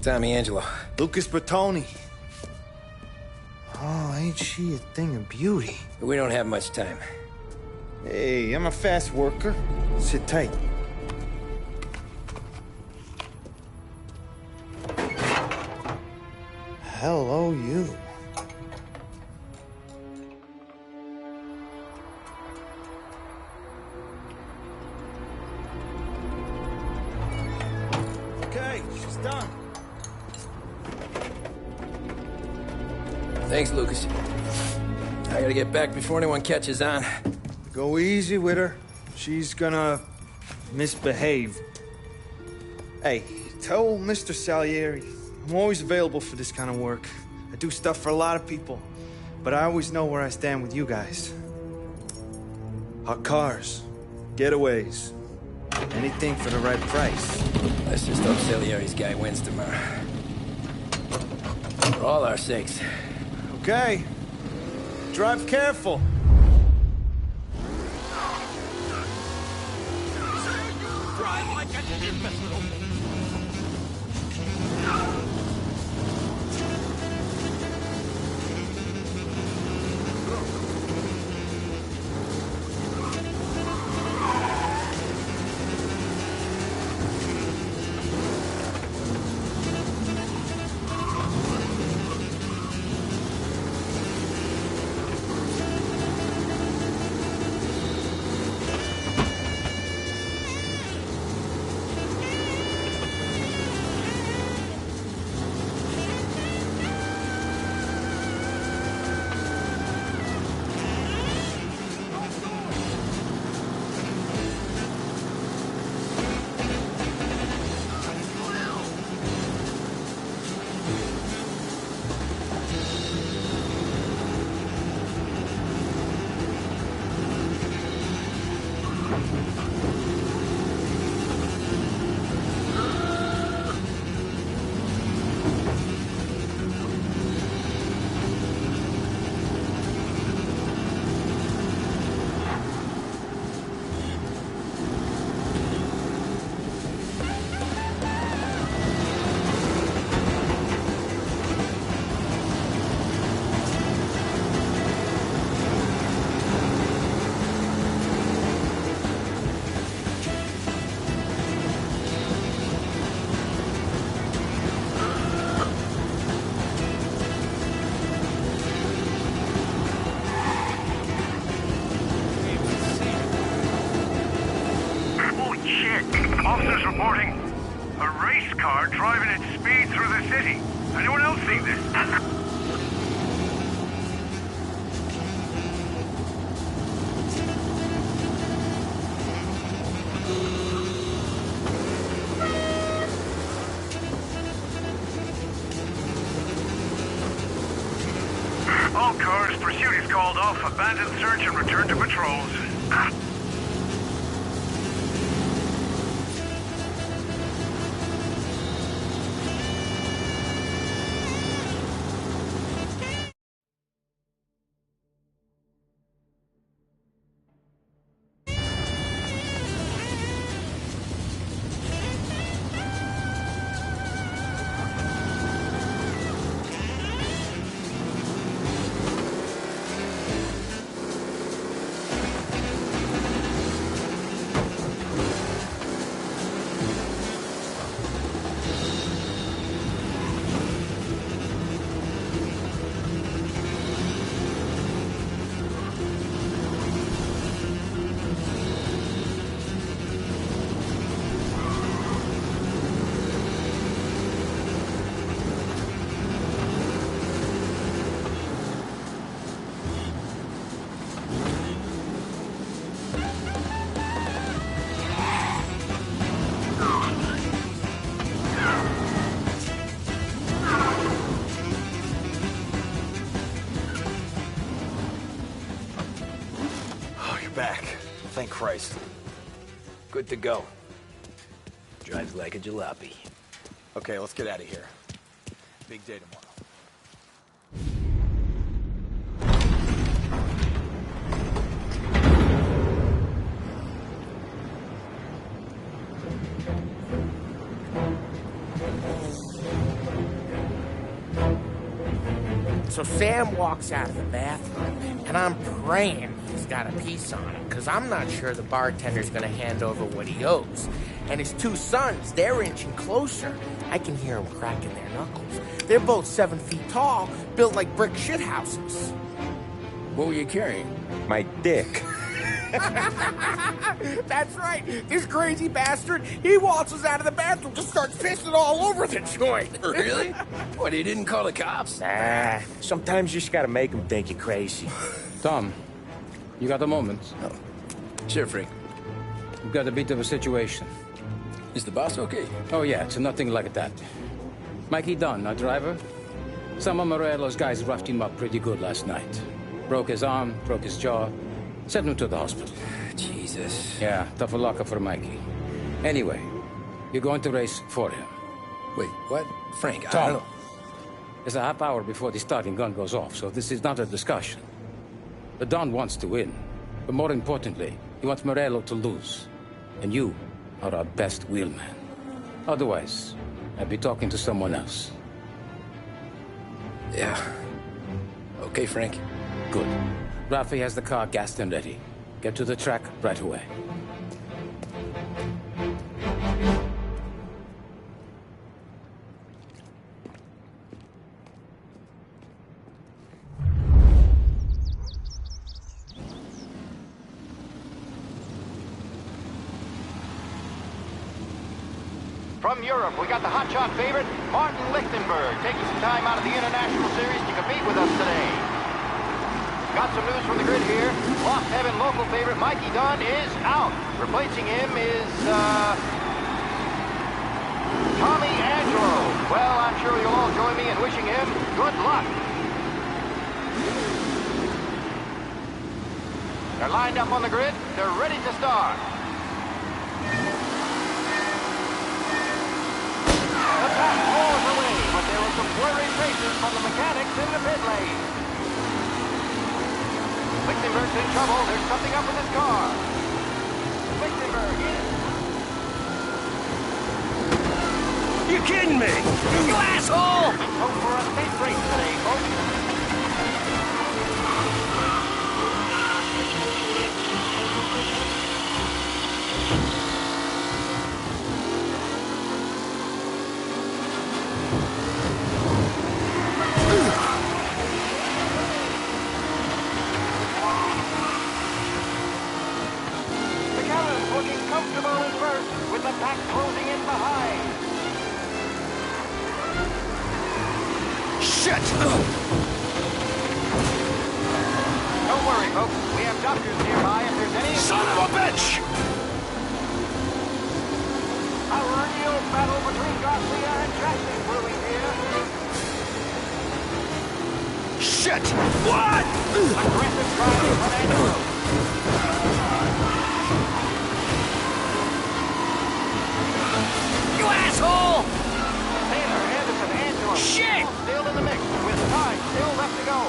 Tommy Angelo. Lucas Bertoni. Oh, ain't she a thing of beauty? We don't have much time. Hey, I'm a fast worker. Sit tight. Hello, you. Okay, she's done. Thanks, Lucas. I gotta get back before anyone catches on. Go easy with her. She's gonna misbehave. Hey, tell Mr. Salieri I'm always available for this kind of work. I do stuff for a lot of people, but I always know where I stand with you guys. Hot cars, getaways, anything for the right price. Let's just hope Salieri's guy wins tomorrow. For all our sakes. Okay. Drive careful. Drive like an imbecile. Officers reporting a race car driving at speed through the city. Anyone else see this? All cars, pursuit is called off. Abandon search and return to patrols. Back. Thank Christ. Good to go. Drives like a jalopy. Okay, let's get out of here. Big day tomorrow. So Sam walks out of the bathroom, and I'm praying he's got a piece on him, because I'm not sure the bartender's going to hand over what he owes. And his two sons, they're inching closer. I can hear them cracking their knuckles. They're both 7 feet tall, built like brick shithouses. What were you carrying? My dick. That's right. This crazy bastard, he waltzes out of the bathroom, just starts pissing all over the joint. Really? What, he didn't call the cops? Nah, sometimes you just gotta make them think you're crazy. Tom, you got a moment? Oh. Sure, Frank. We've got a bit of a situation. Is the boss okay? Oh, yeah, it's nothing like that. Mikey Dunn, our driver. Some of Morello's guys roughed him up pretty good last night. Broke his arm, broke his jaw. Sent him to the hospital. Jesus. Yeah, tough luck for Mikey. Anyway, you're going to race for him. Wait, what? Frank, I Tom, don't... it's a half hour before the starting gun goes off, so this is not a discussion. The Don wants to win, but more importantly, he wants Morello to lose. And you are our best wheelman. Otherwise, I'd be talking to someone else. Yeah. Okay, Frank. Good. Rafi has the car gassed and ready. Get to the track right away. From Europe, we got the hotshot favorite, Martin Lichtenberg, taking some time out of the International Series to compete with us today. Got some news from the grid here. Lost Heaven local favorite Mikey Dunn is out. Replacing him is, Tommy Angelo. Well, I'm sure you'll all join me in wishing him good luck. They're lined up on the grid. They're ready to start. The pack rolls away, but there were some worried faces from the mechanics in the pit lane. Lichtenberg's in trouble. There's something up with his car. Lichtenberg in. You kidding me? You asshole! Let's hope for a safe race today, folks. Comfortable in first, with the pack closing in behind. Shit! Don't worry, folks. We have doctors nearby if there's any... Son of a bitch! A real battle between Garcia and Jackson brewing here. Shit! What? Aggressive driving from Angelo. You asshole! Taylor, Anderson, Angelo. Shit! Still in the mix, with time still left to go.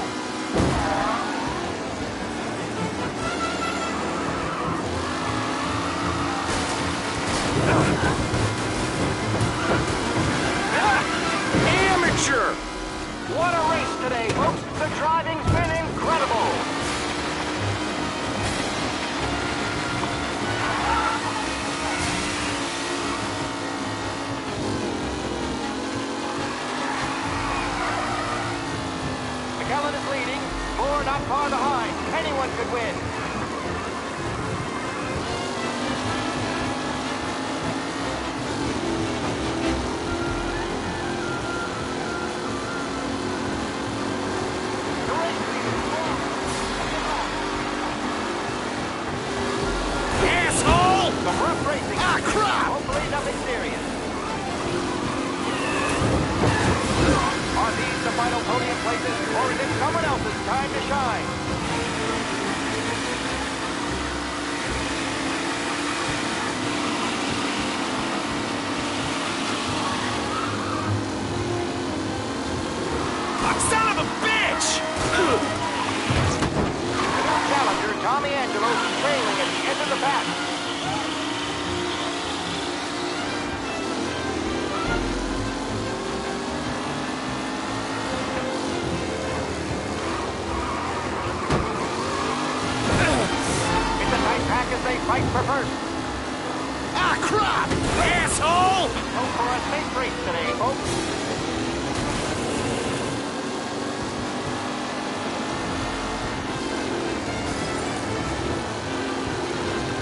Amateur! What a race today, folks. The driving's been incredible. McKellen is leading. Moore not far behind. Anyone could win. Asshole! Some rough racing. Ah, crap! Hopefully nothing serious. Are these the final podium places, or is it someone else's time to shine? Son of a bitch! Challenger Tommy Angelo trailing at the edge of the pack. as they fight for first. Ah, crap! Asshole! Hope for a safe race today, folks.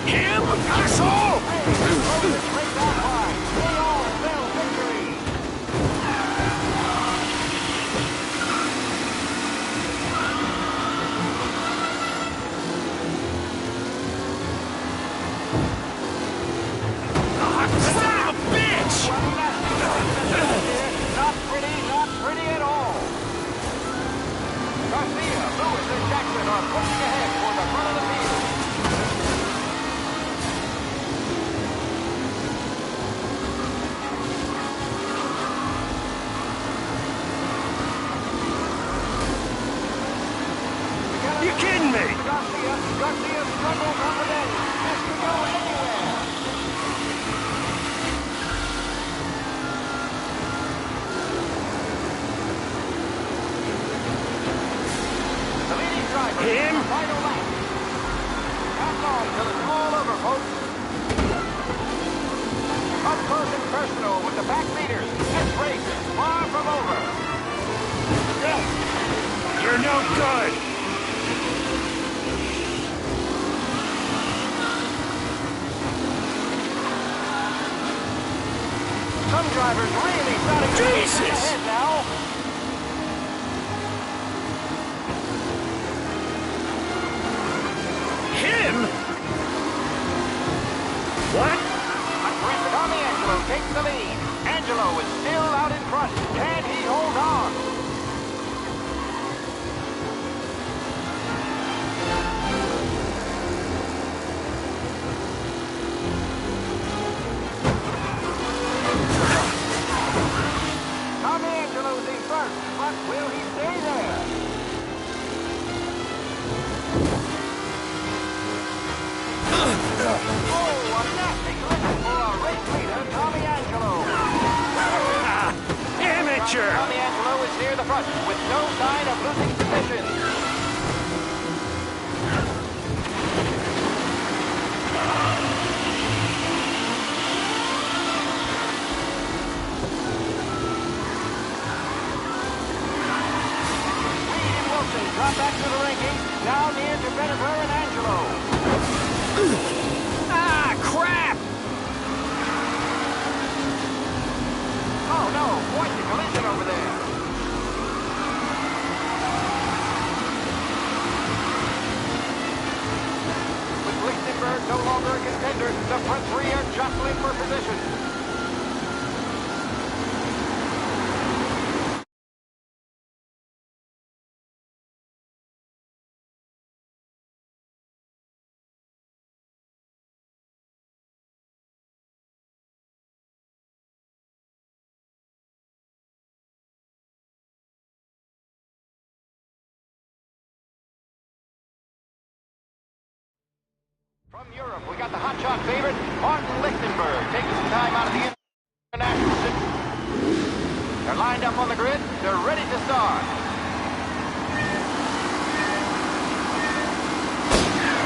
Him? Asshole! Race outline. They all spell victory. Son of a bitch! Not pretty, not pretty at all. Garcia, Lewis, and Jackson are pushing ahead for the front of the field. You kidding me? Garcia struggles on the end. This could go anywhere. The leading driver. Him? Final lap. Pass on till it's all over, folks. Up close and personal with the back leaders. This race is far from over. You're no good! Some drivers really starting to Jesus! get ahead now. Him? What? Tommy Angelo takes the lead. Angelo is still out in front. Can he hold on? Tommy Angelo's in first, but will he stay there? Oh, a nasty collision for our race leader, Tommy Angelo. Amateur! Tommy Angelo is near the front with no sign of losing position. Reed and Wilson drop back to the rankings, now near to Bennifer and Angelo. Ah, crap! Oh no, quite the collision over there. With Lichtenberg no longer a contender, the front three are jostling for position. From Europe, we got the hotshot favorite, Martin Lichtenberg, taking some time out of the international series. They're lined up on the grid. They're ready to start.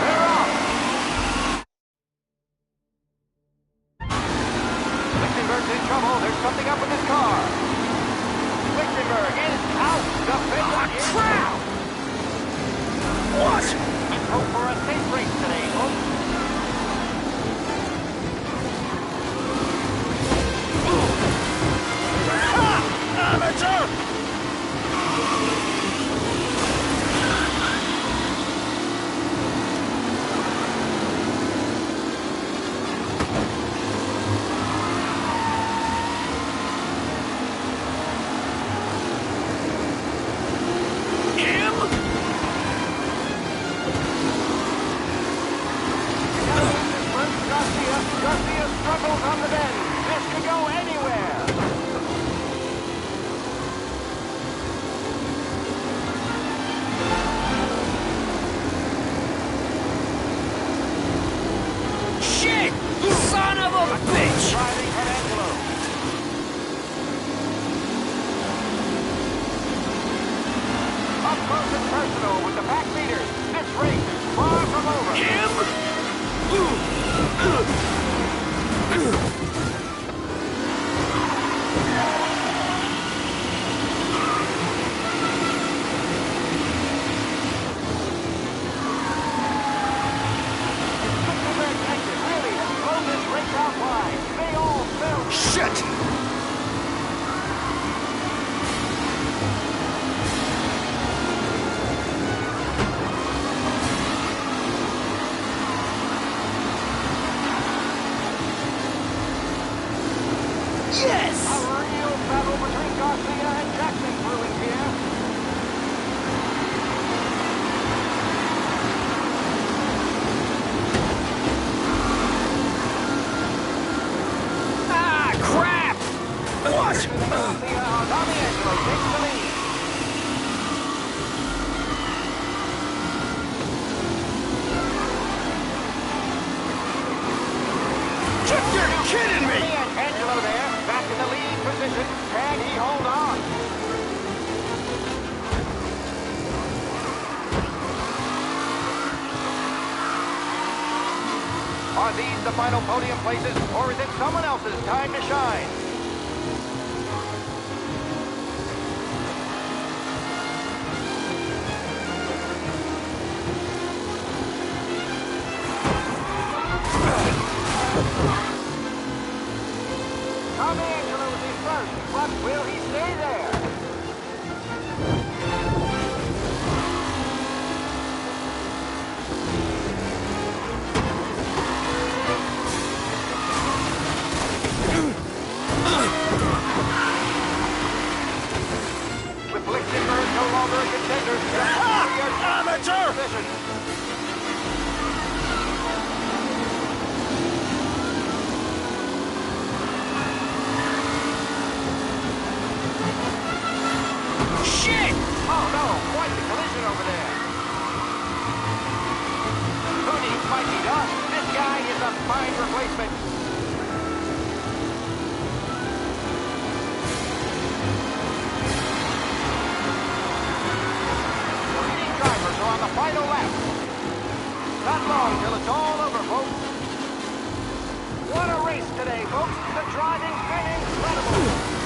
They're off. Lichtenberg's in trouble. There's something up with his car. Lichtenberg is out. The favorite is out. What? Let's hope for a safe race today, folks. Amateur! Garcia struggles on the bend. This could go anywhere. Shit! Son of a bitch! Driving from Angelo. Up close and personal with the pack leaders. This race is far from over. Him? kidding me? And Angelo there, back in the lead position. Can he hold on? Are these the final podium places, or is it someone else's time to shine? Tom Angelo is in first, but will he stay there? With Lichtenberg no longer a contender, amateur! Shit! Oh no, quite the collision over there. Who needs Mikey Dunn? This guy is a fine replacement. The leading drivers are on the final lap. Not long till it's all over, folks. What a race today, folks. The driving's been incredible.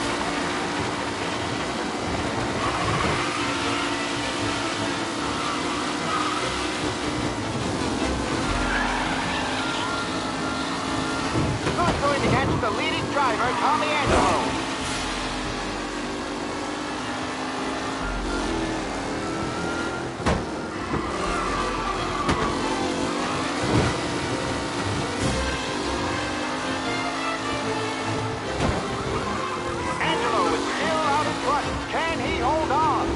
Who's going to catch the leading driver, Tommy Angelo? Angelo is still out in front. Can he hold on?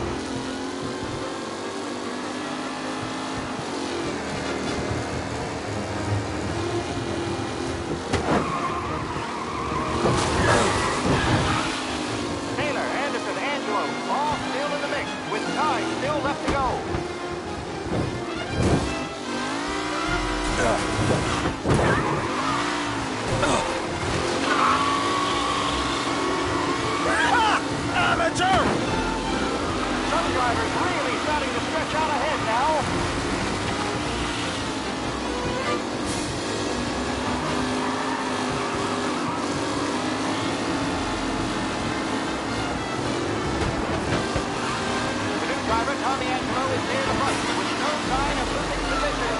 Taylor, Anderson, Angelo, all still in the mix, with time still left to go. Amateur! Some drivers really starting to stretch out ahead now. The new driver, Tommy Angelo, is near the front with no sign of losing position.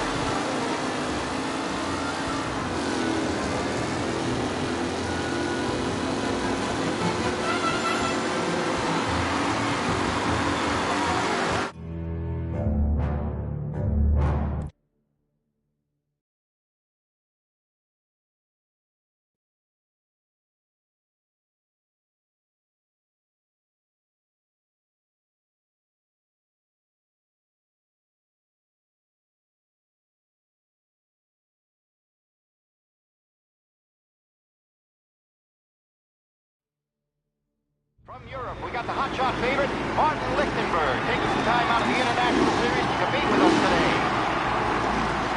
From Europe, we got the hotshot favorite, Martin Lichtenberg, taking some time out of the International Series to compete with us today.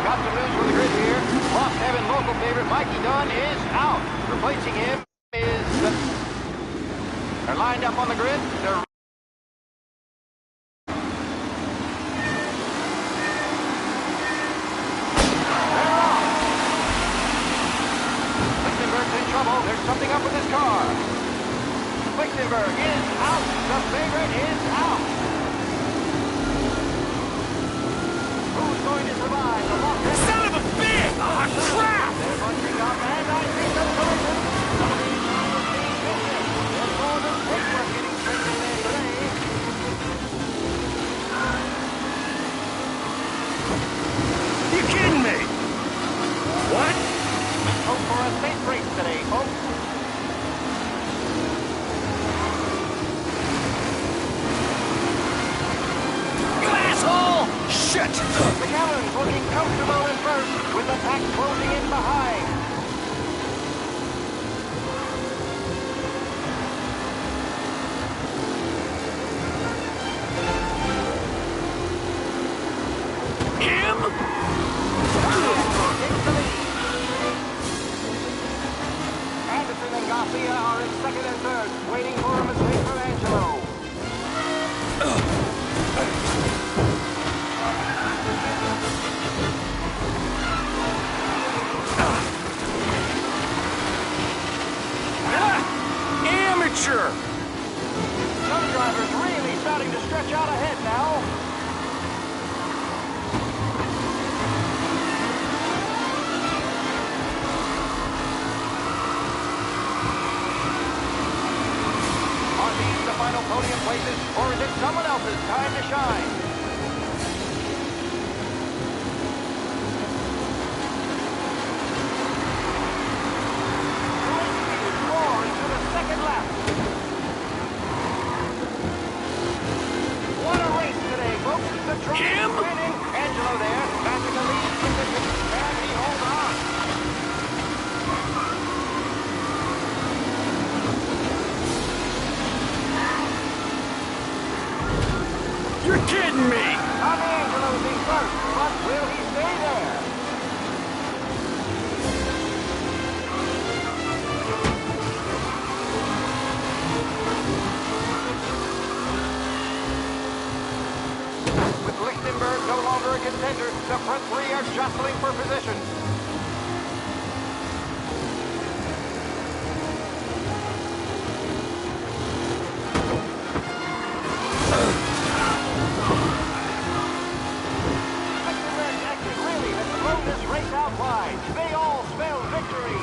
Got some news from the grid here. Lost Heaven local favorite Mikey Dunn is out. Replacing him is... They're lined up on the grid. They're... Lichtenberg's in trouble. There's something up with his car. Lichtenberg is out. The favorite is out. Who's going to survive the lock? Son of a bitch! Ah, crap! They're bunching up, and I think the collision. Some of these drivers being built in. There's more than paper getting straight in there today. You kidding me? What? Hope for a safe race today, folks. Shit! McAllen's looking comfortable in first, with the pack closing in behind. Him? Takes the lead. Mafia are in second and third, waiting for a mistake from Angelo. Amateur! Some drivers really starting to stretch out ahead now. Are these the final podium places, or is it someone else's time to shine? Second lap. What a race today, folks. The truck is winning. Angelo there, back in the lead position. Can he hold on? You're kidding me! Tommy Angelo's in first, but will he stay there? Lichtenberg no longer a contender. The front three are jostling for position. Lichtenberg acting really has thrown this race out wide. They all spell victory.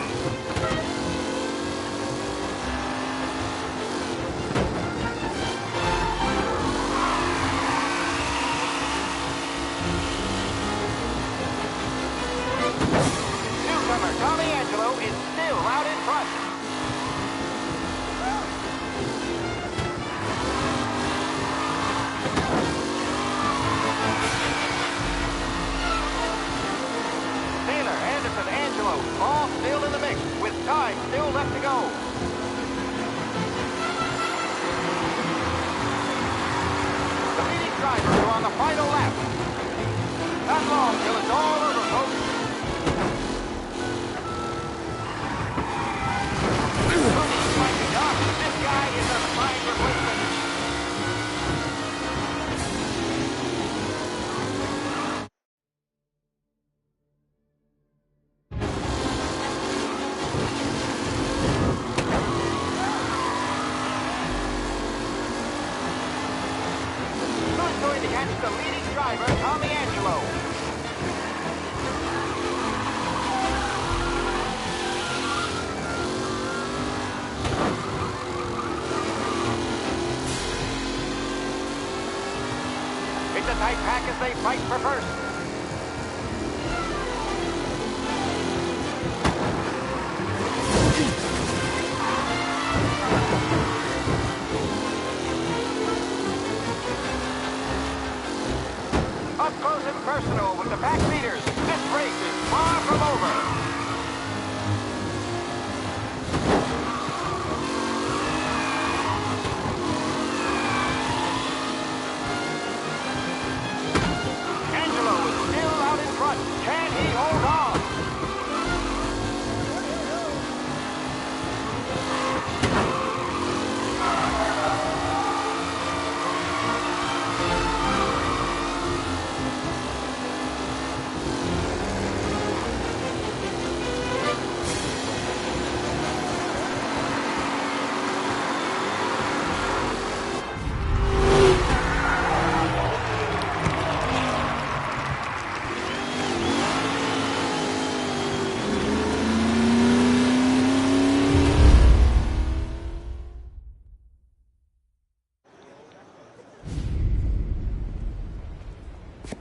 Tommy Angelo is still out in front. Taylor, Anderson, Angelo, all still in the mix, with time still left to go. The leading drivers are on the final lap. Not long till it's all over, folks. This guy is a fine replacement. Who's going to catch the leading driver, Tommy Angelo? It's a tight pack as they fight for first. Up close and personal with the pack leaders. This race is far from over. Can he hold on?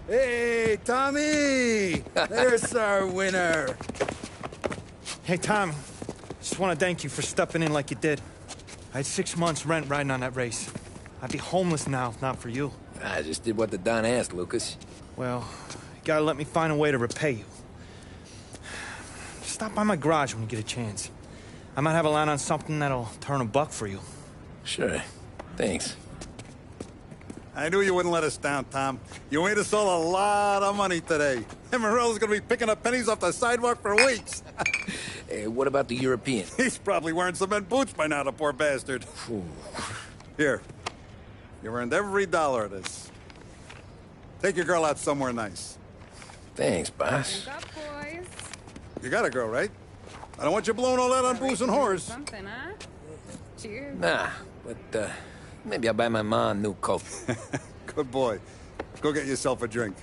Hey, Tommy! There's our winner. Hey, Tommy. Just want to thank you for stepping in like you did. I had 6 months rent riding on that race. I'd be homeless now if not for you. I just did what the Don asked, Lucas. Well, you gotta let me find a way to repay you. Stop by my garage when you get a chance. I might have a line on something that'll turn $1 for you. Sure. Thanks. I knew you wouldn't let us down, Tom. You made us all a lot of money today. And Morello's gonna be picking up pennies off the sidewalk for weeks. Hey, what about the European? He's probably wearing cement boots by now, the poor bastard. Here. You earned every dollar of this. Take your girl out somewhere nice. Thanks, boss. Wake up, boys. You got a girl, right? I don't want you blowing all that on booze and whores. Something, huh? Cheers. Nah, but maybe I'll buy my mom a new coat. Good boy. Go get yourself a drink.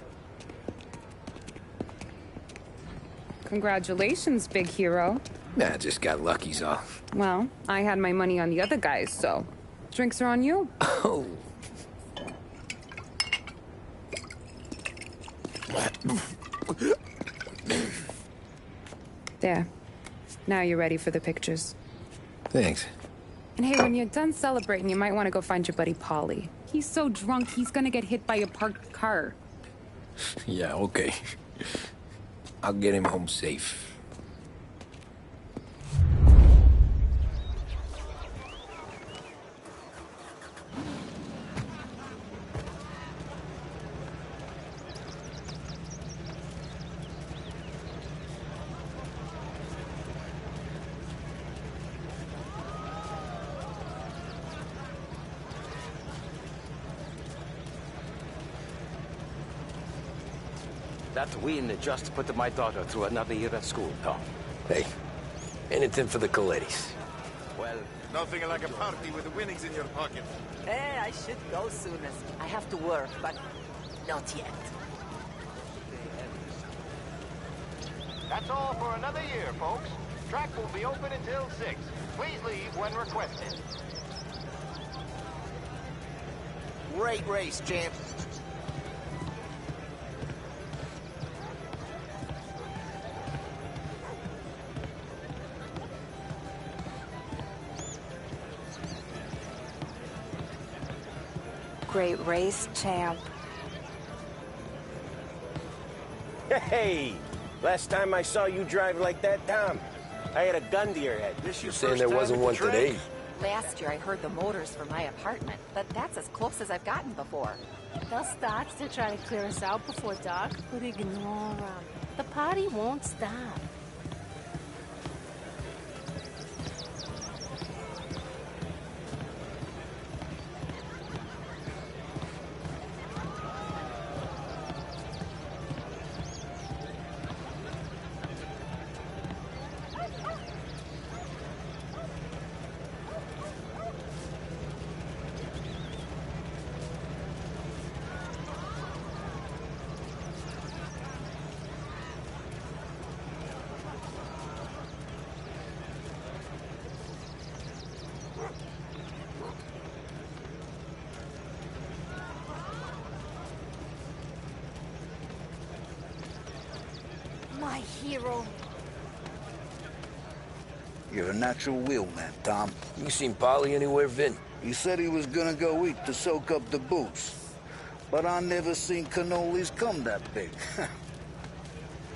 Congratulations, big hero. Nah, just got lucky's all. Well, I had my money on the other guys, so drinks are on you. Oh. There. Now you're ready for the pictures. Thanks. And hey, when you're done celebrating, you might want to go find your buddy Paulie. He's so drunk, he's gonna get hit by a parked car. Yeah, okay. I'll get him home safe. That win just put my daughter through another year at school, Tom. Hey, anything for the Colettis. Well, nothing like a party with the winnings in your pocket. Hey, I should go soonest. I have to work, but not yet. That's all for another year, folks. Track will be open until 6. Please leave when requested. Great race, champ. Great race, champ. Hey! Last time I saw you drive like that, Tom, I had a gun to your head. You're saying there wasn't one today? Last year I heard the motors from my apartment, but that's as close as I've gotten before. They'll start to try to clear us out before dark, but ignore them. The party won't stop. My hero. You're a natural wheelman, Tom. You seen Polly anywhere, Vin? He said he was gonna go eat to soak up the booze. But I never seen cannolis come that big.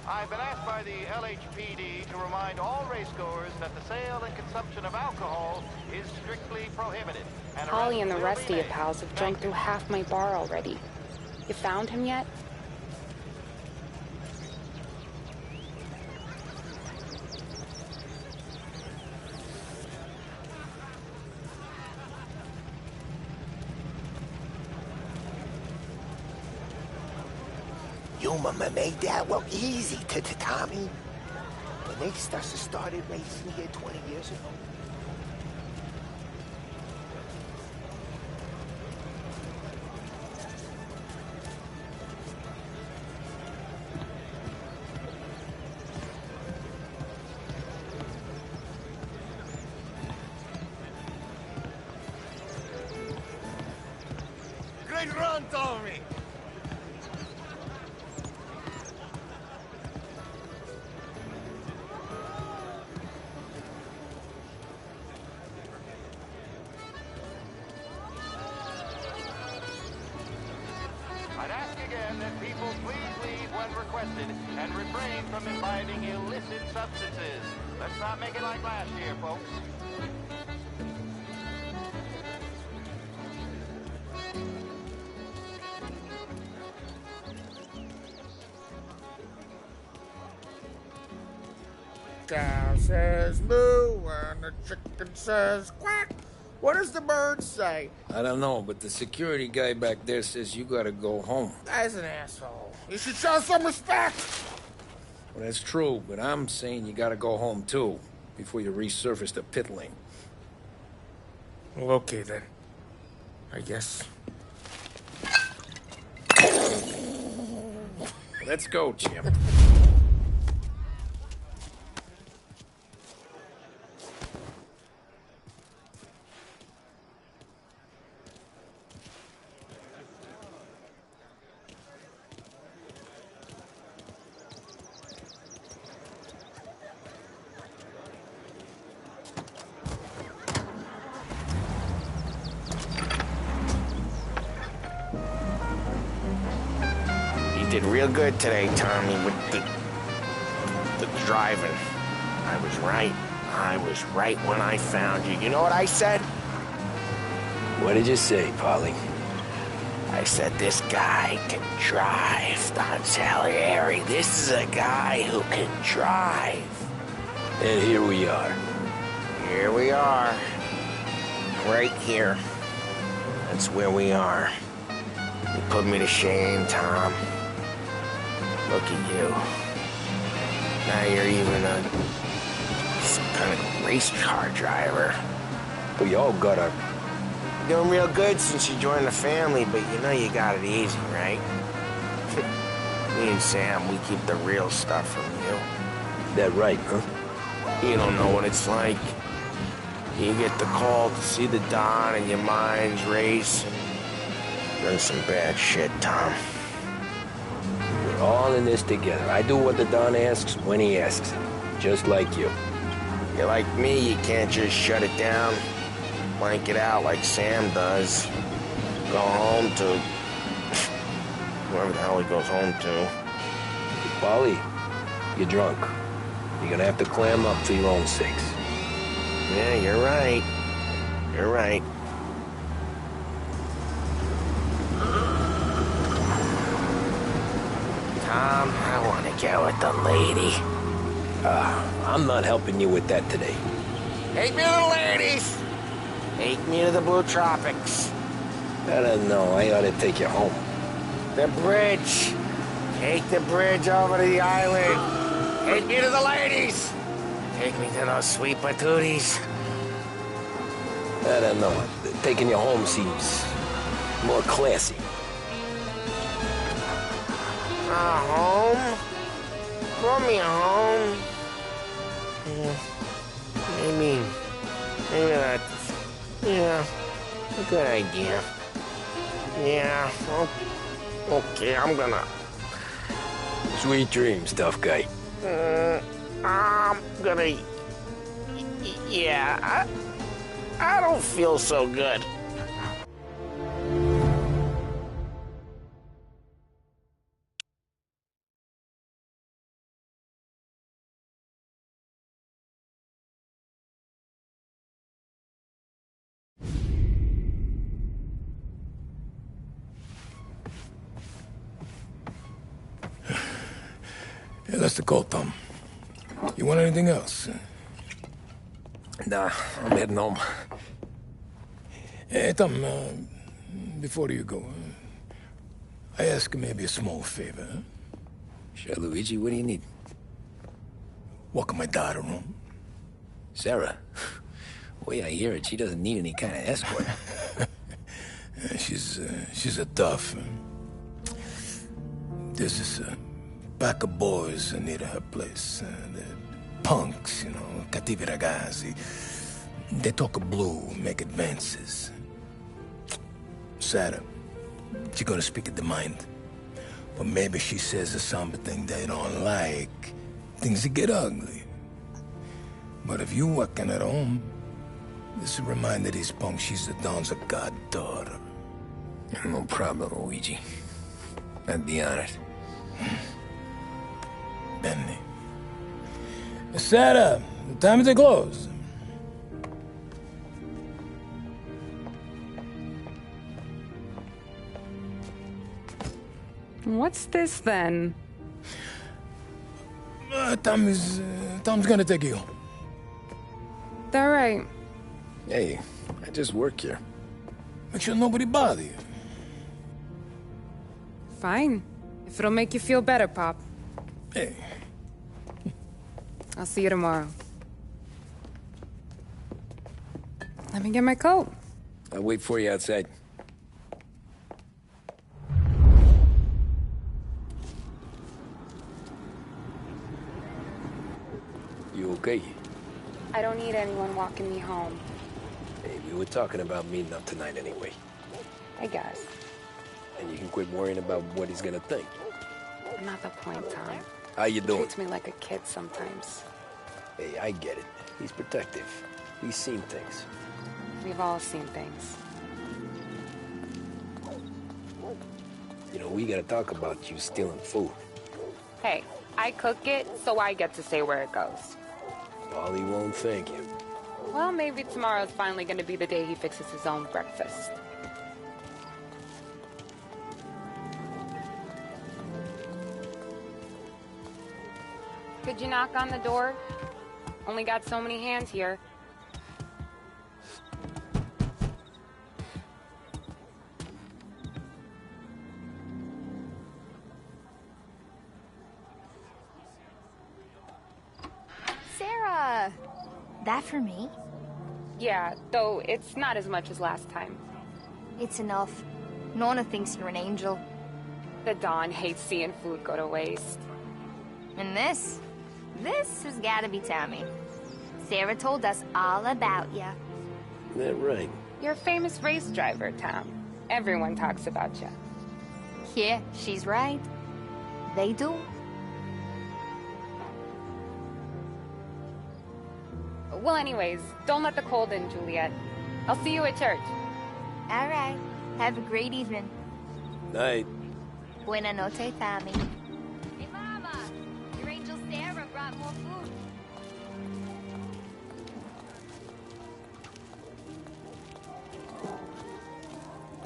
I've been asked by the LHPD to remind all racegoers that the sale and consumption of alcohol is strictly prohibited. Holly and the rest of your pals have drunk through half my bar already. You found him yet? Your mama made that look easy to Tommy. When they started racing here 20 years ago. Great run, Tommy! I'd ask again that people please leave when requested and refrain from imbibing illicit substances. Let's not make it like last year, folks. cow says moo and the chicken says quack. What does the bird say? I don't know, but the security guy back there says you gotta go home. Guy's an asshole. You should show some respect. Well, that's true, but I'm saying you gotta go home too, before you resurface the pit lane. Well, okay then. I guess. Let's go, Jim. Did real good today, Tommy, with the driving. I was right. I was right when I found you. You know what I said? What did you say, Polly? I said, this guy can drive, Don Salieri. This is a guy who can drive. And here we are. Here we are. Right here. That's where we are. You put me to shame, Tom. Look at you. Now you're even some kind of race car driver. We all got our... Doing real good since you joined the family, but you know you got it easy, right? Me and Sam, we keep the real stuff from you. That right, huh? You don't know what it's like. You get the call to see the Don and your mind's race and done some bad shit, Tom. We're all in this together. I do what the Don asks when he asks it. Just like you. You're like me, you can't just shut it down, blank it out like Sam does. Go home to whoever the hell he goes home to. Polly, you're drunk. You're gonna have to clam up for your own sakes. Yeah, you're right. You're right. Tom, I want to get with the lady. I'm not helping you with that today. Take me to the ladies! Take me to the Blue Tropics. I don't know. I ought to take you home. The bridge. Take the bridge over to the island. Take me to the ladies. Take me to those sweet patooties. I don't know. Taking you home seems more classy. Home? Brought me home. Maybe that's, a good idea. Yeah, okay, I'm gonna... Sweet dreams, tough guy. I'm gonna... Yeah, I don't feel so good. Yeah, that's the call, Tom. You want anything else? Nah, I'm heading home. Hey, Tom, before you go, I ask maybe a small favor. Huh? Sure, Luigi, what do you need? Walk my daughter home. Sarah? The way I hear it, she doesn't need any kind of escort. She's a tough. There's this pack of boys near her place. They're punks, cattivi ragazzi. They talk blue, make advances. Sarah, she's gonna speak at the mind. But maybe she says something they don't like. Things get ugly. But if you working at home, this will remind these punks she's the Don's goddaughter. No problem, Luigi. I'd be honored. Benny. Sarah, time to close. What's this then? Tom's gonna take you home. All right. Hey, I just work here. Make sure nobody bother you. Fine. If it'll make you feel better, Pop. Hey. I'll see you tomorrow. Let me get my coat. I'll wait for you outside. You okay? I don't need anyone walking me home. Hey, we were talking about meeting up tonight anyway. I guess. And you can quit worrying about what he's gonna think. Not the point, Tom. How you doing? Treats me like a kid sometimes. Hey, I get it. He's protective. He's seen things. We've all seen things. You know, we gotta talk about you stealing food. Hey, I cook it, so I get to say where it goes. Paulie won't thank you. Well, maybe tomorrow's finally gonna be the day he fixes his own breakfast. Could you knock on the door? Only got so many hands here. Sarah! That for me? Yeah, though it's not as much as last time. It's enough. Nona thinks you're an angel. The Dawn hates seeing food go to waste. And this has gotta be Tommy. Sarah told us all about you. That right? You're a famous race driver, Tom. Everyone talks about you. Yeah, she's right. They do. Well, anyways, don't let the cold in, Juliet. I'll see you at church. All right. Have a great evening. Night. Buena noche, Tommy. Hey, Mama! Your angel Sarah brought more food.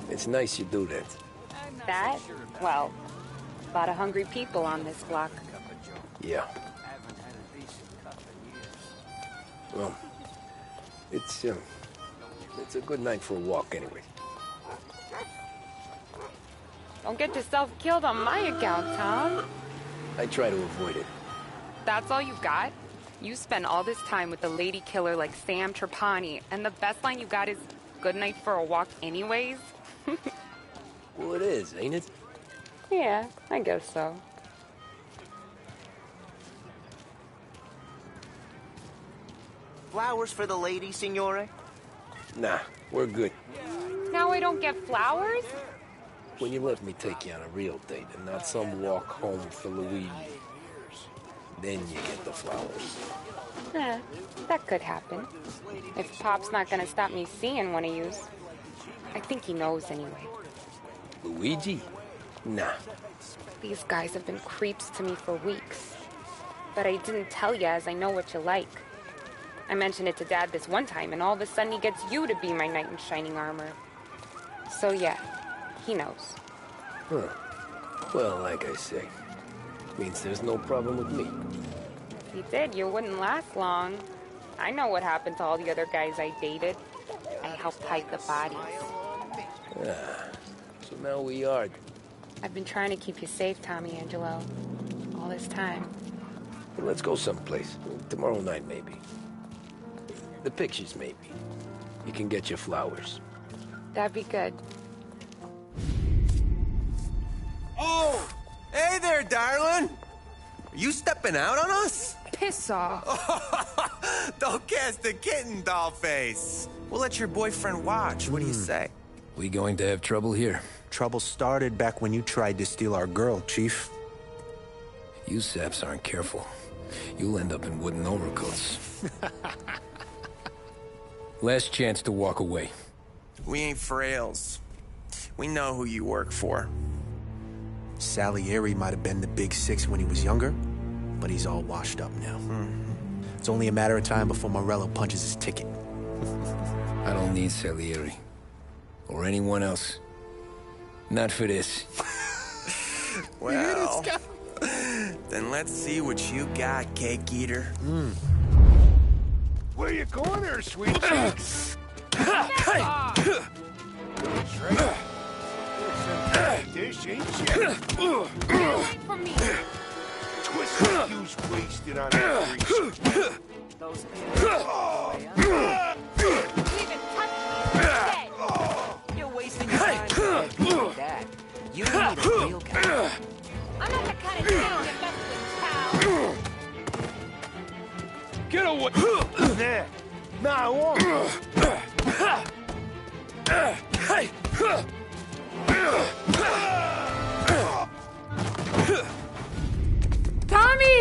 It's nice you do that. That? Well, a lot of hungry people on this block. Yeah. Well, it's a good night for a walk anyway. Don't get yourself killed on my account, Tom. I try to avoid it. That's all you got? You spend all this time with a lady killer like Sam Trapani, and the best line you got is, "Good night for a walk anyways"? Well, it is, ain't it? Yeah, I guess so. Flowers for the lady, signore? Nah, we're good. Now I don't get flowers? When you let me take you on a real date and not some walk home for Luigi, then you get the flowers. That could happen. If Pop's not gonna stop me seeing one of yous. I think he knows anyway. Luigi? Nah. These guys have been creeps to me for weeks. But I didn't tell you as I know what you like. I mentioned it to Dad this one time, and all of a sudden he gets you to be my knight in shining armor. So yeah, he knows. Huh. Well, like I say, means there's no problem with me. If he did, you wouldn't last long. I know what happened to all the other guys I dated. I helped hide the bodies. So now we are. I've been trying to keep you safe, Tommy Angelo. All this time. Well, let's go someplace. Tomorrow night, maybe. The pictures, maybe. You can get your flowers. That'd be good. Oh! Hey there, darling! Are you stepping out on us? Piss off. Don't cast a kitten, dollface. We'll let your boyfriend watch. What do you say? We going to have trouble here? Trouble started back when you tried to steal our girl, Chief. You saps aren't careful. You'll end up in wooden overcoats. Last chance to walk away. We ain't frails. We know who you work for. Salieri might have been the big six when he was younger, but he's all washed up now. It's only a matter of time before Morello punches his ticket. I don't need Salieri. Or anyone else. Not for this. Well, Then let's see what you got, cake eater. Where you going there, sweet cheeks? That's right. Dish, ain't you? Get away from me! Twist like you's wasted on that grease. Those people. Even touch me, you're dead. You're wasting your time with people like that. You need a real guy. I'm not the kind of thing you mess with, pal. Get away! There. Now I won't. Tommy!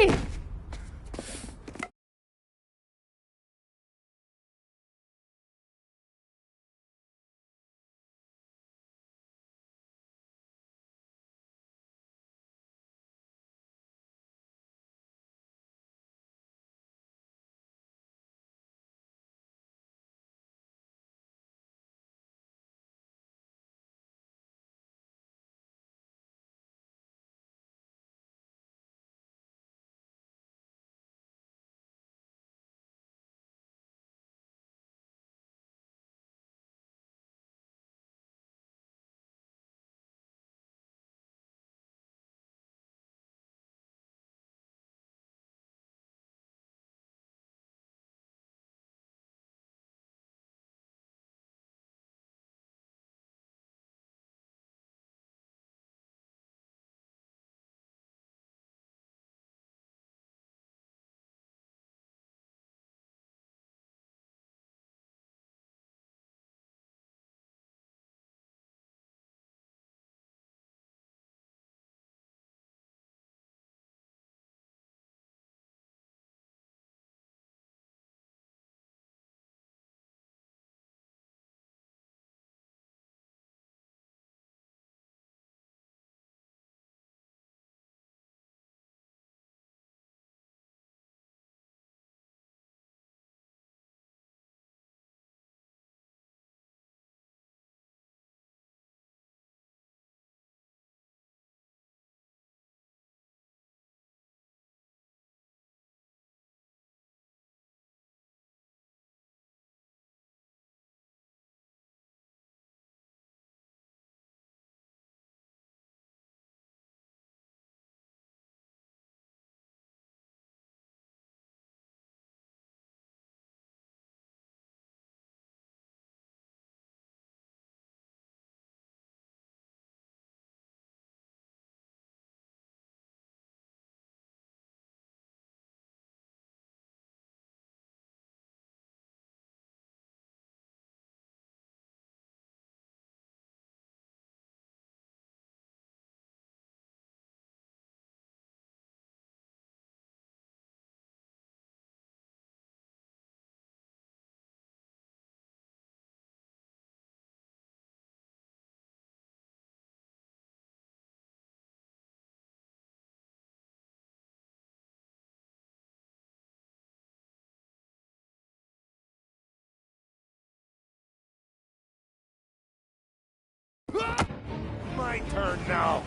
My turn now.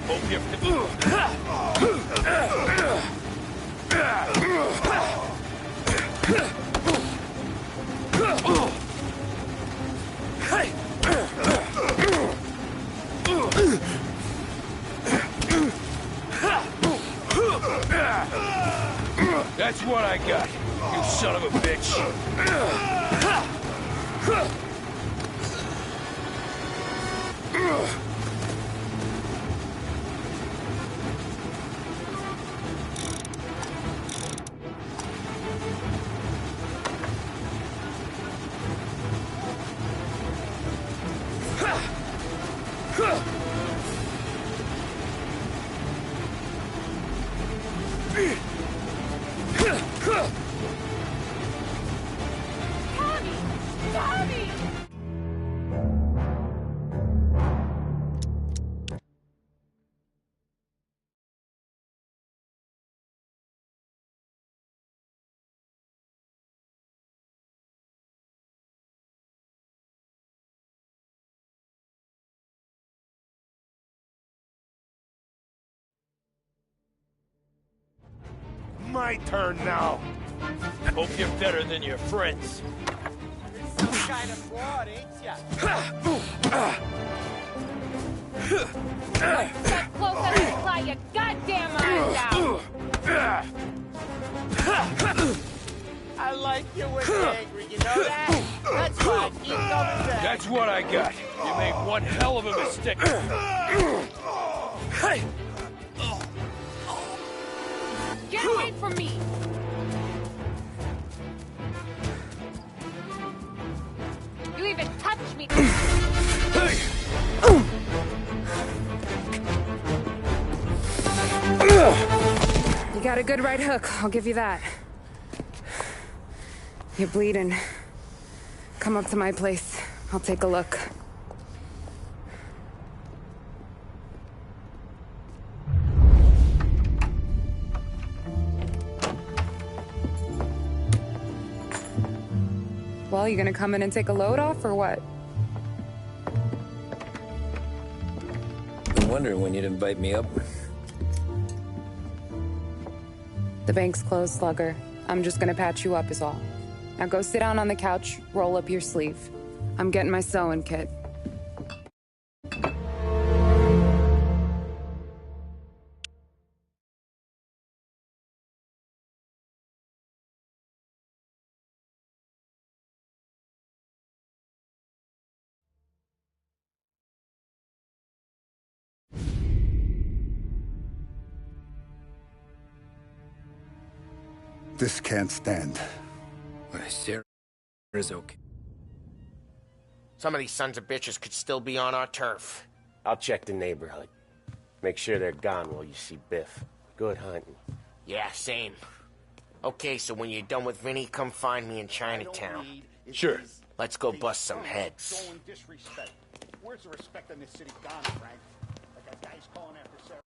Hope you That's what I got, you son of a bitch. my turn now. Hope you're better than your friends. Some kind of fraud, ain't ya? Step close and I'll fly your goddamn eyes out! I like you when you're angry, you know that? That's why I keep coming back. That's what I got. You made one hell of a mistake. Get away from me! You even touch me! You got a good right hook, I'll give you that. You're bleeding. Come up to my place. I'll take a look. Well, you gonna come in and take a load off, or what? Been wondering when you'd invite me up. The bank's closed, Slugger. I'm just gonna patch you up is all. Now go sit down on the couch, roll up your sleeve. I'm getting my sewing kit. This can't stand. Sarah is okay. Some of these sons of bitches could still be on our turf. I'll check the neighborhood. Make sure they're gone while you see Biff. Good hunting. Yeah, same. Okay, so when you're done with Vinny, come find me in Chinatown. Sure. Let's go bust some heads. Showing disrespect. Where's the respect in this city gone, Frank? Like that guy's calling after Sarah.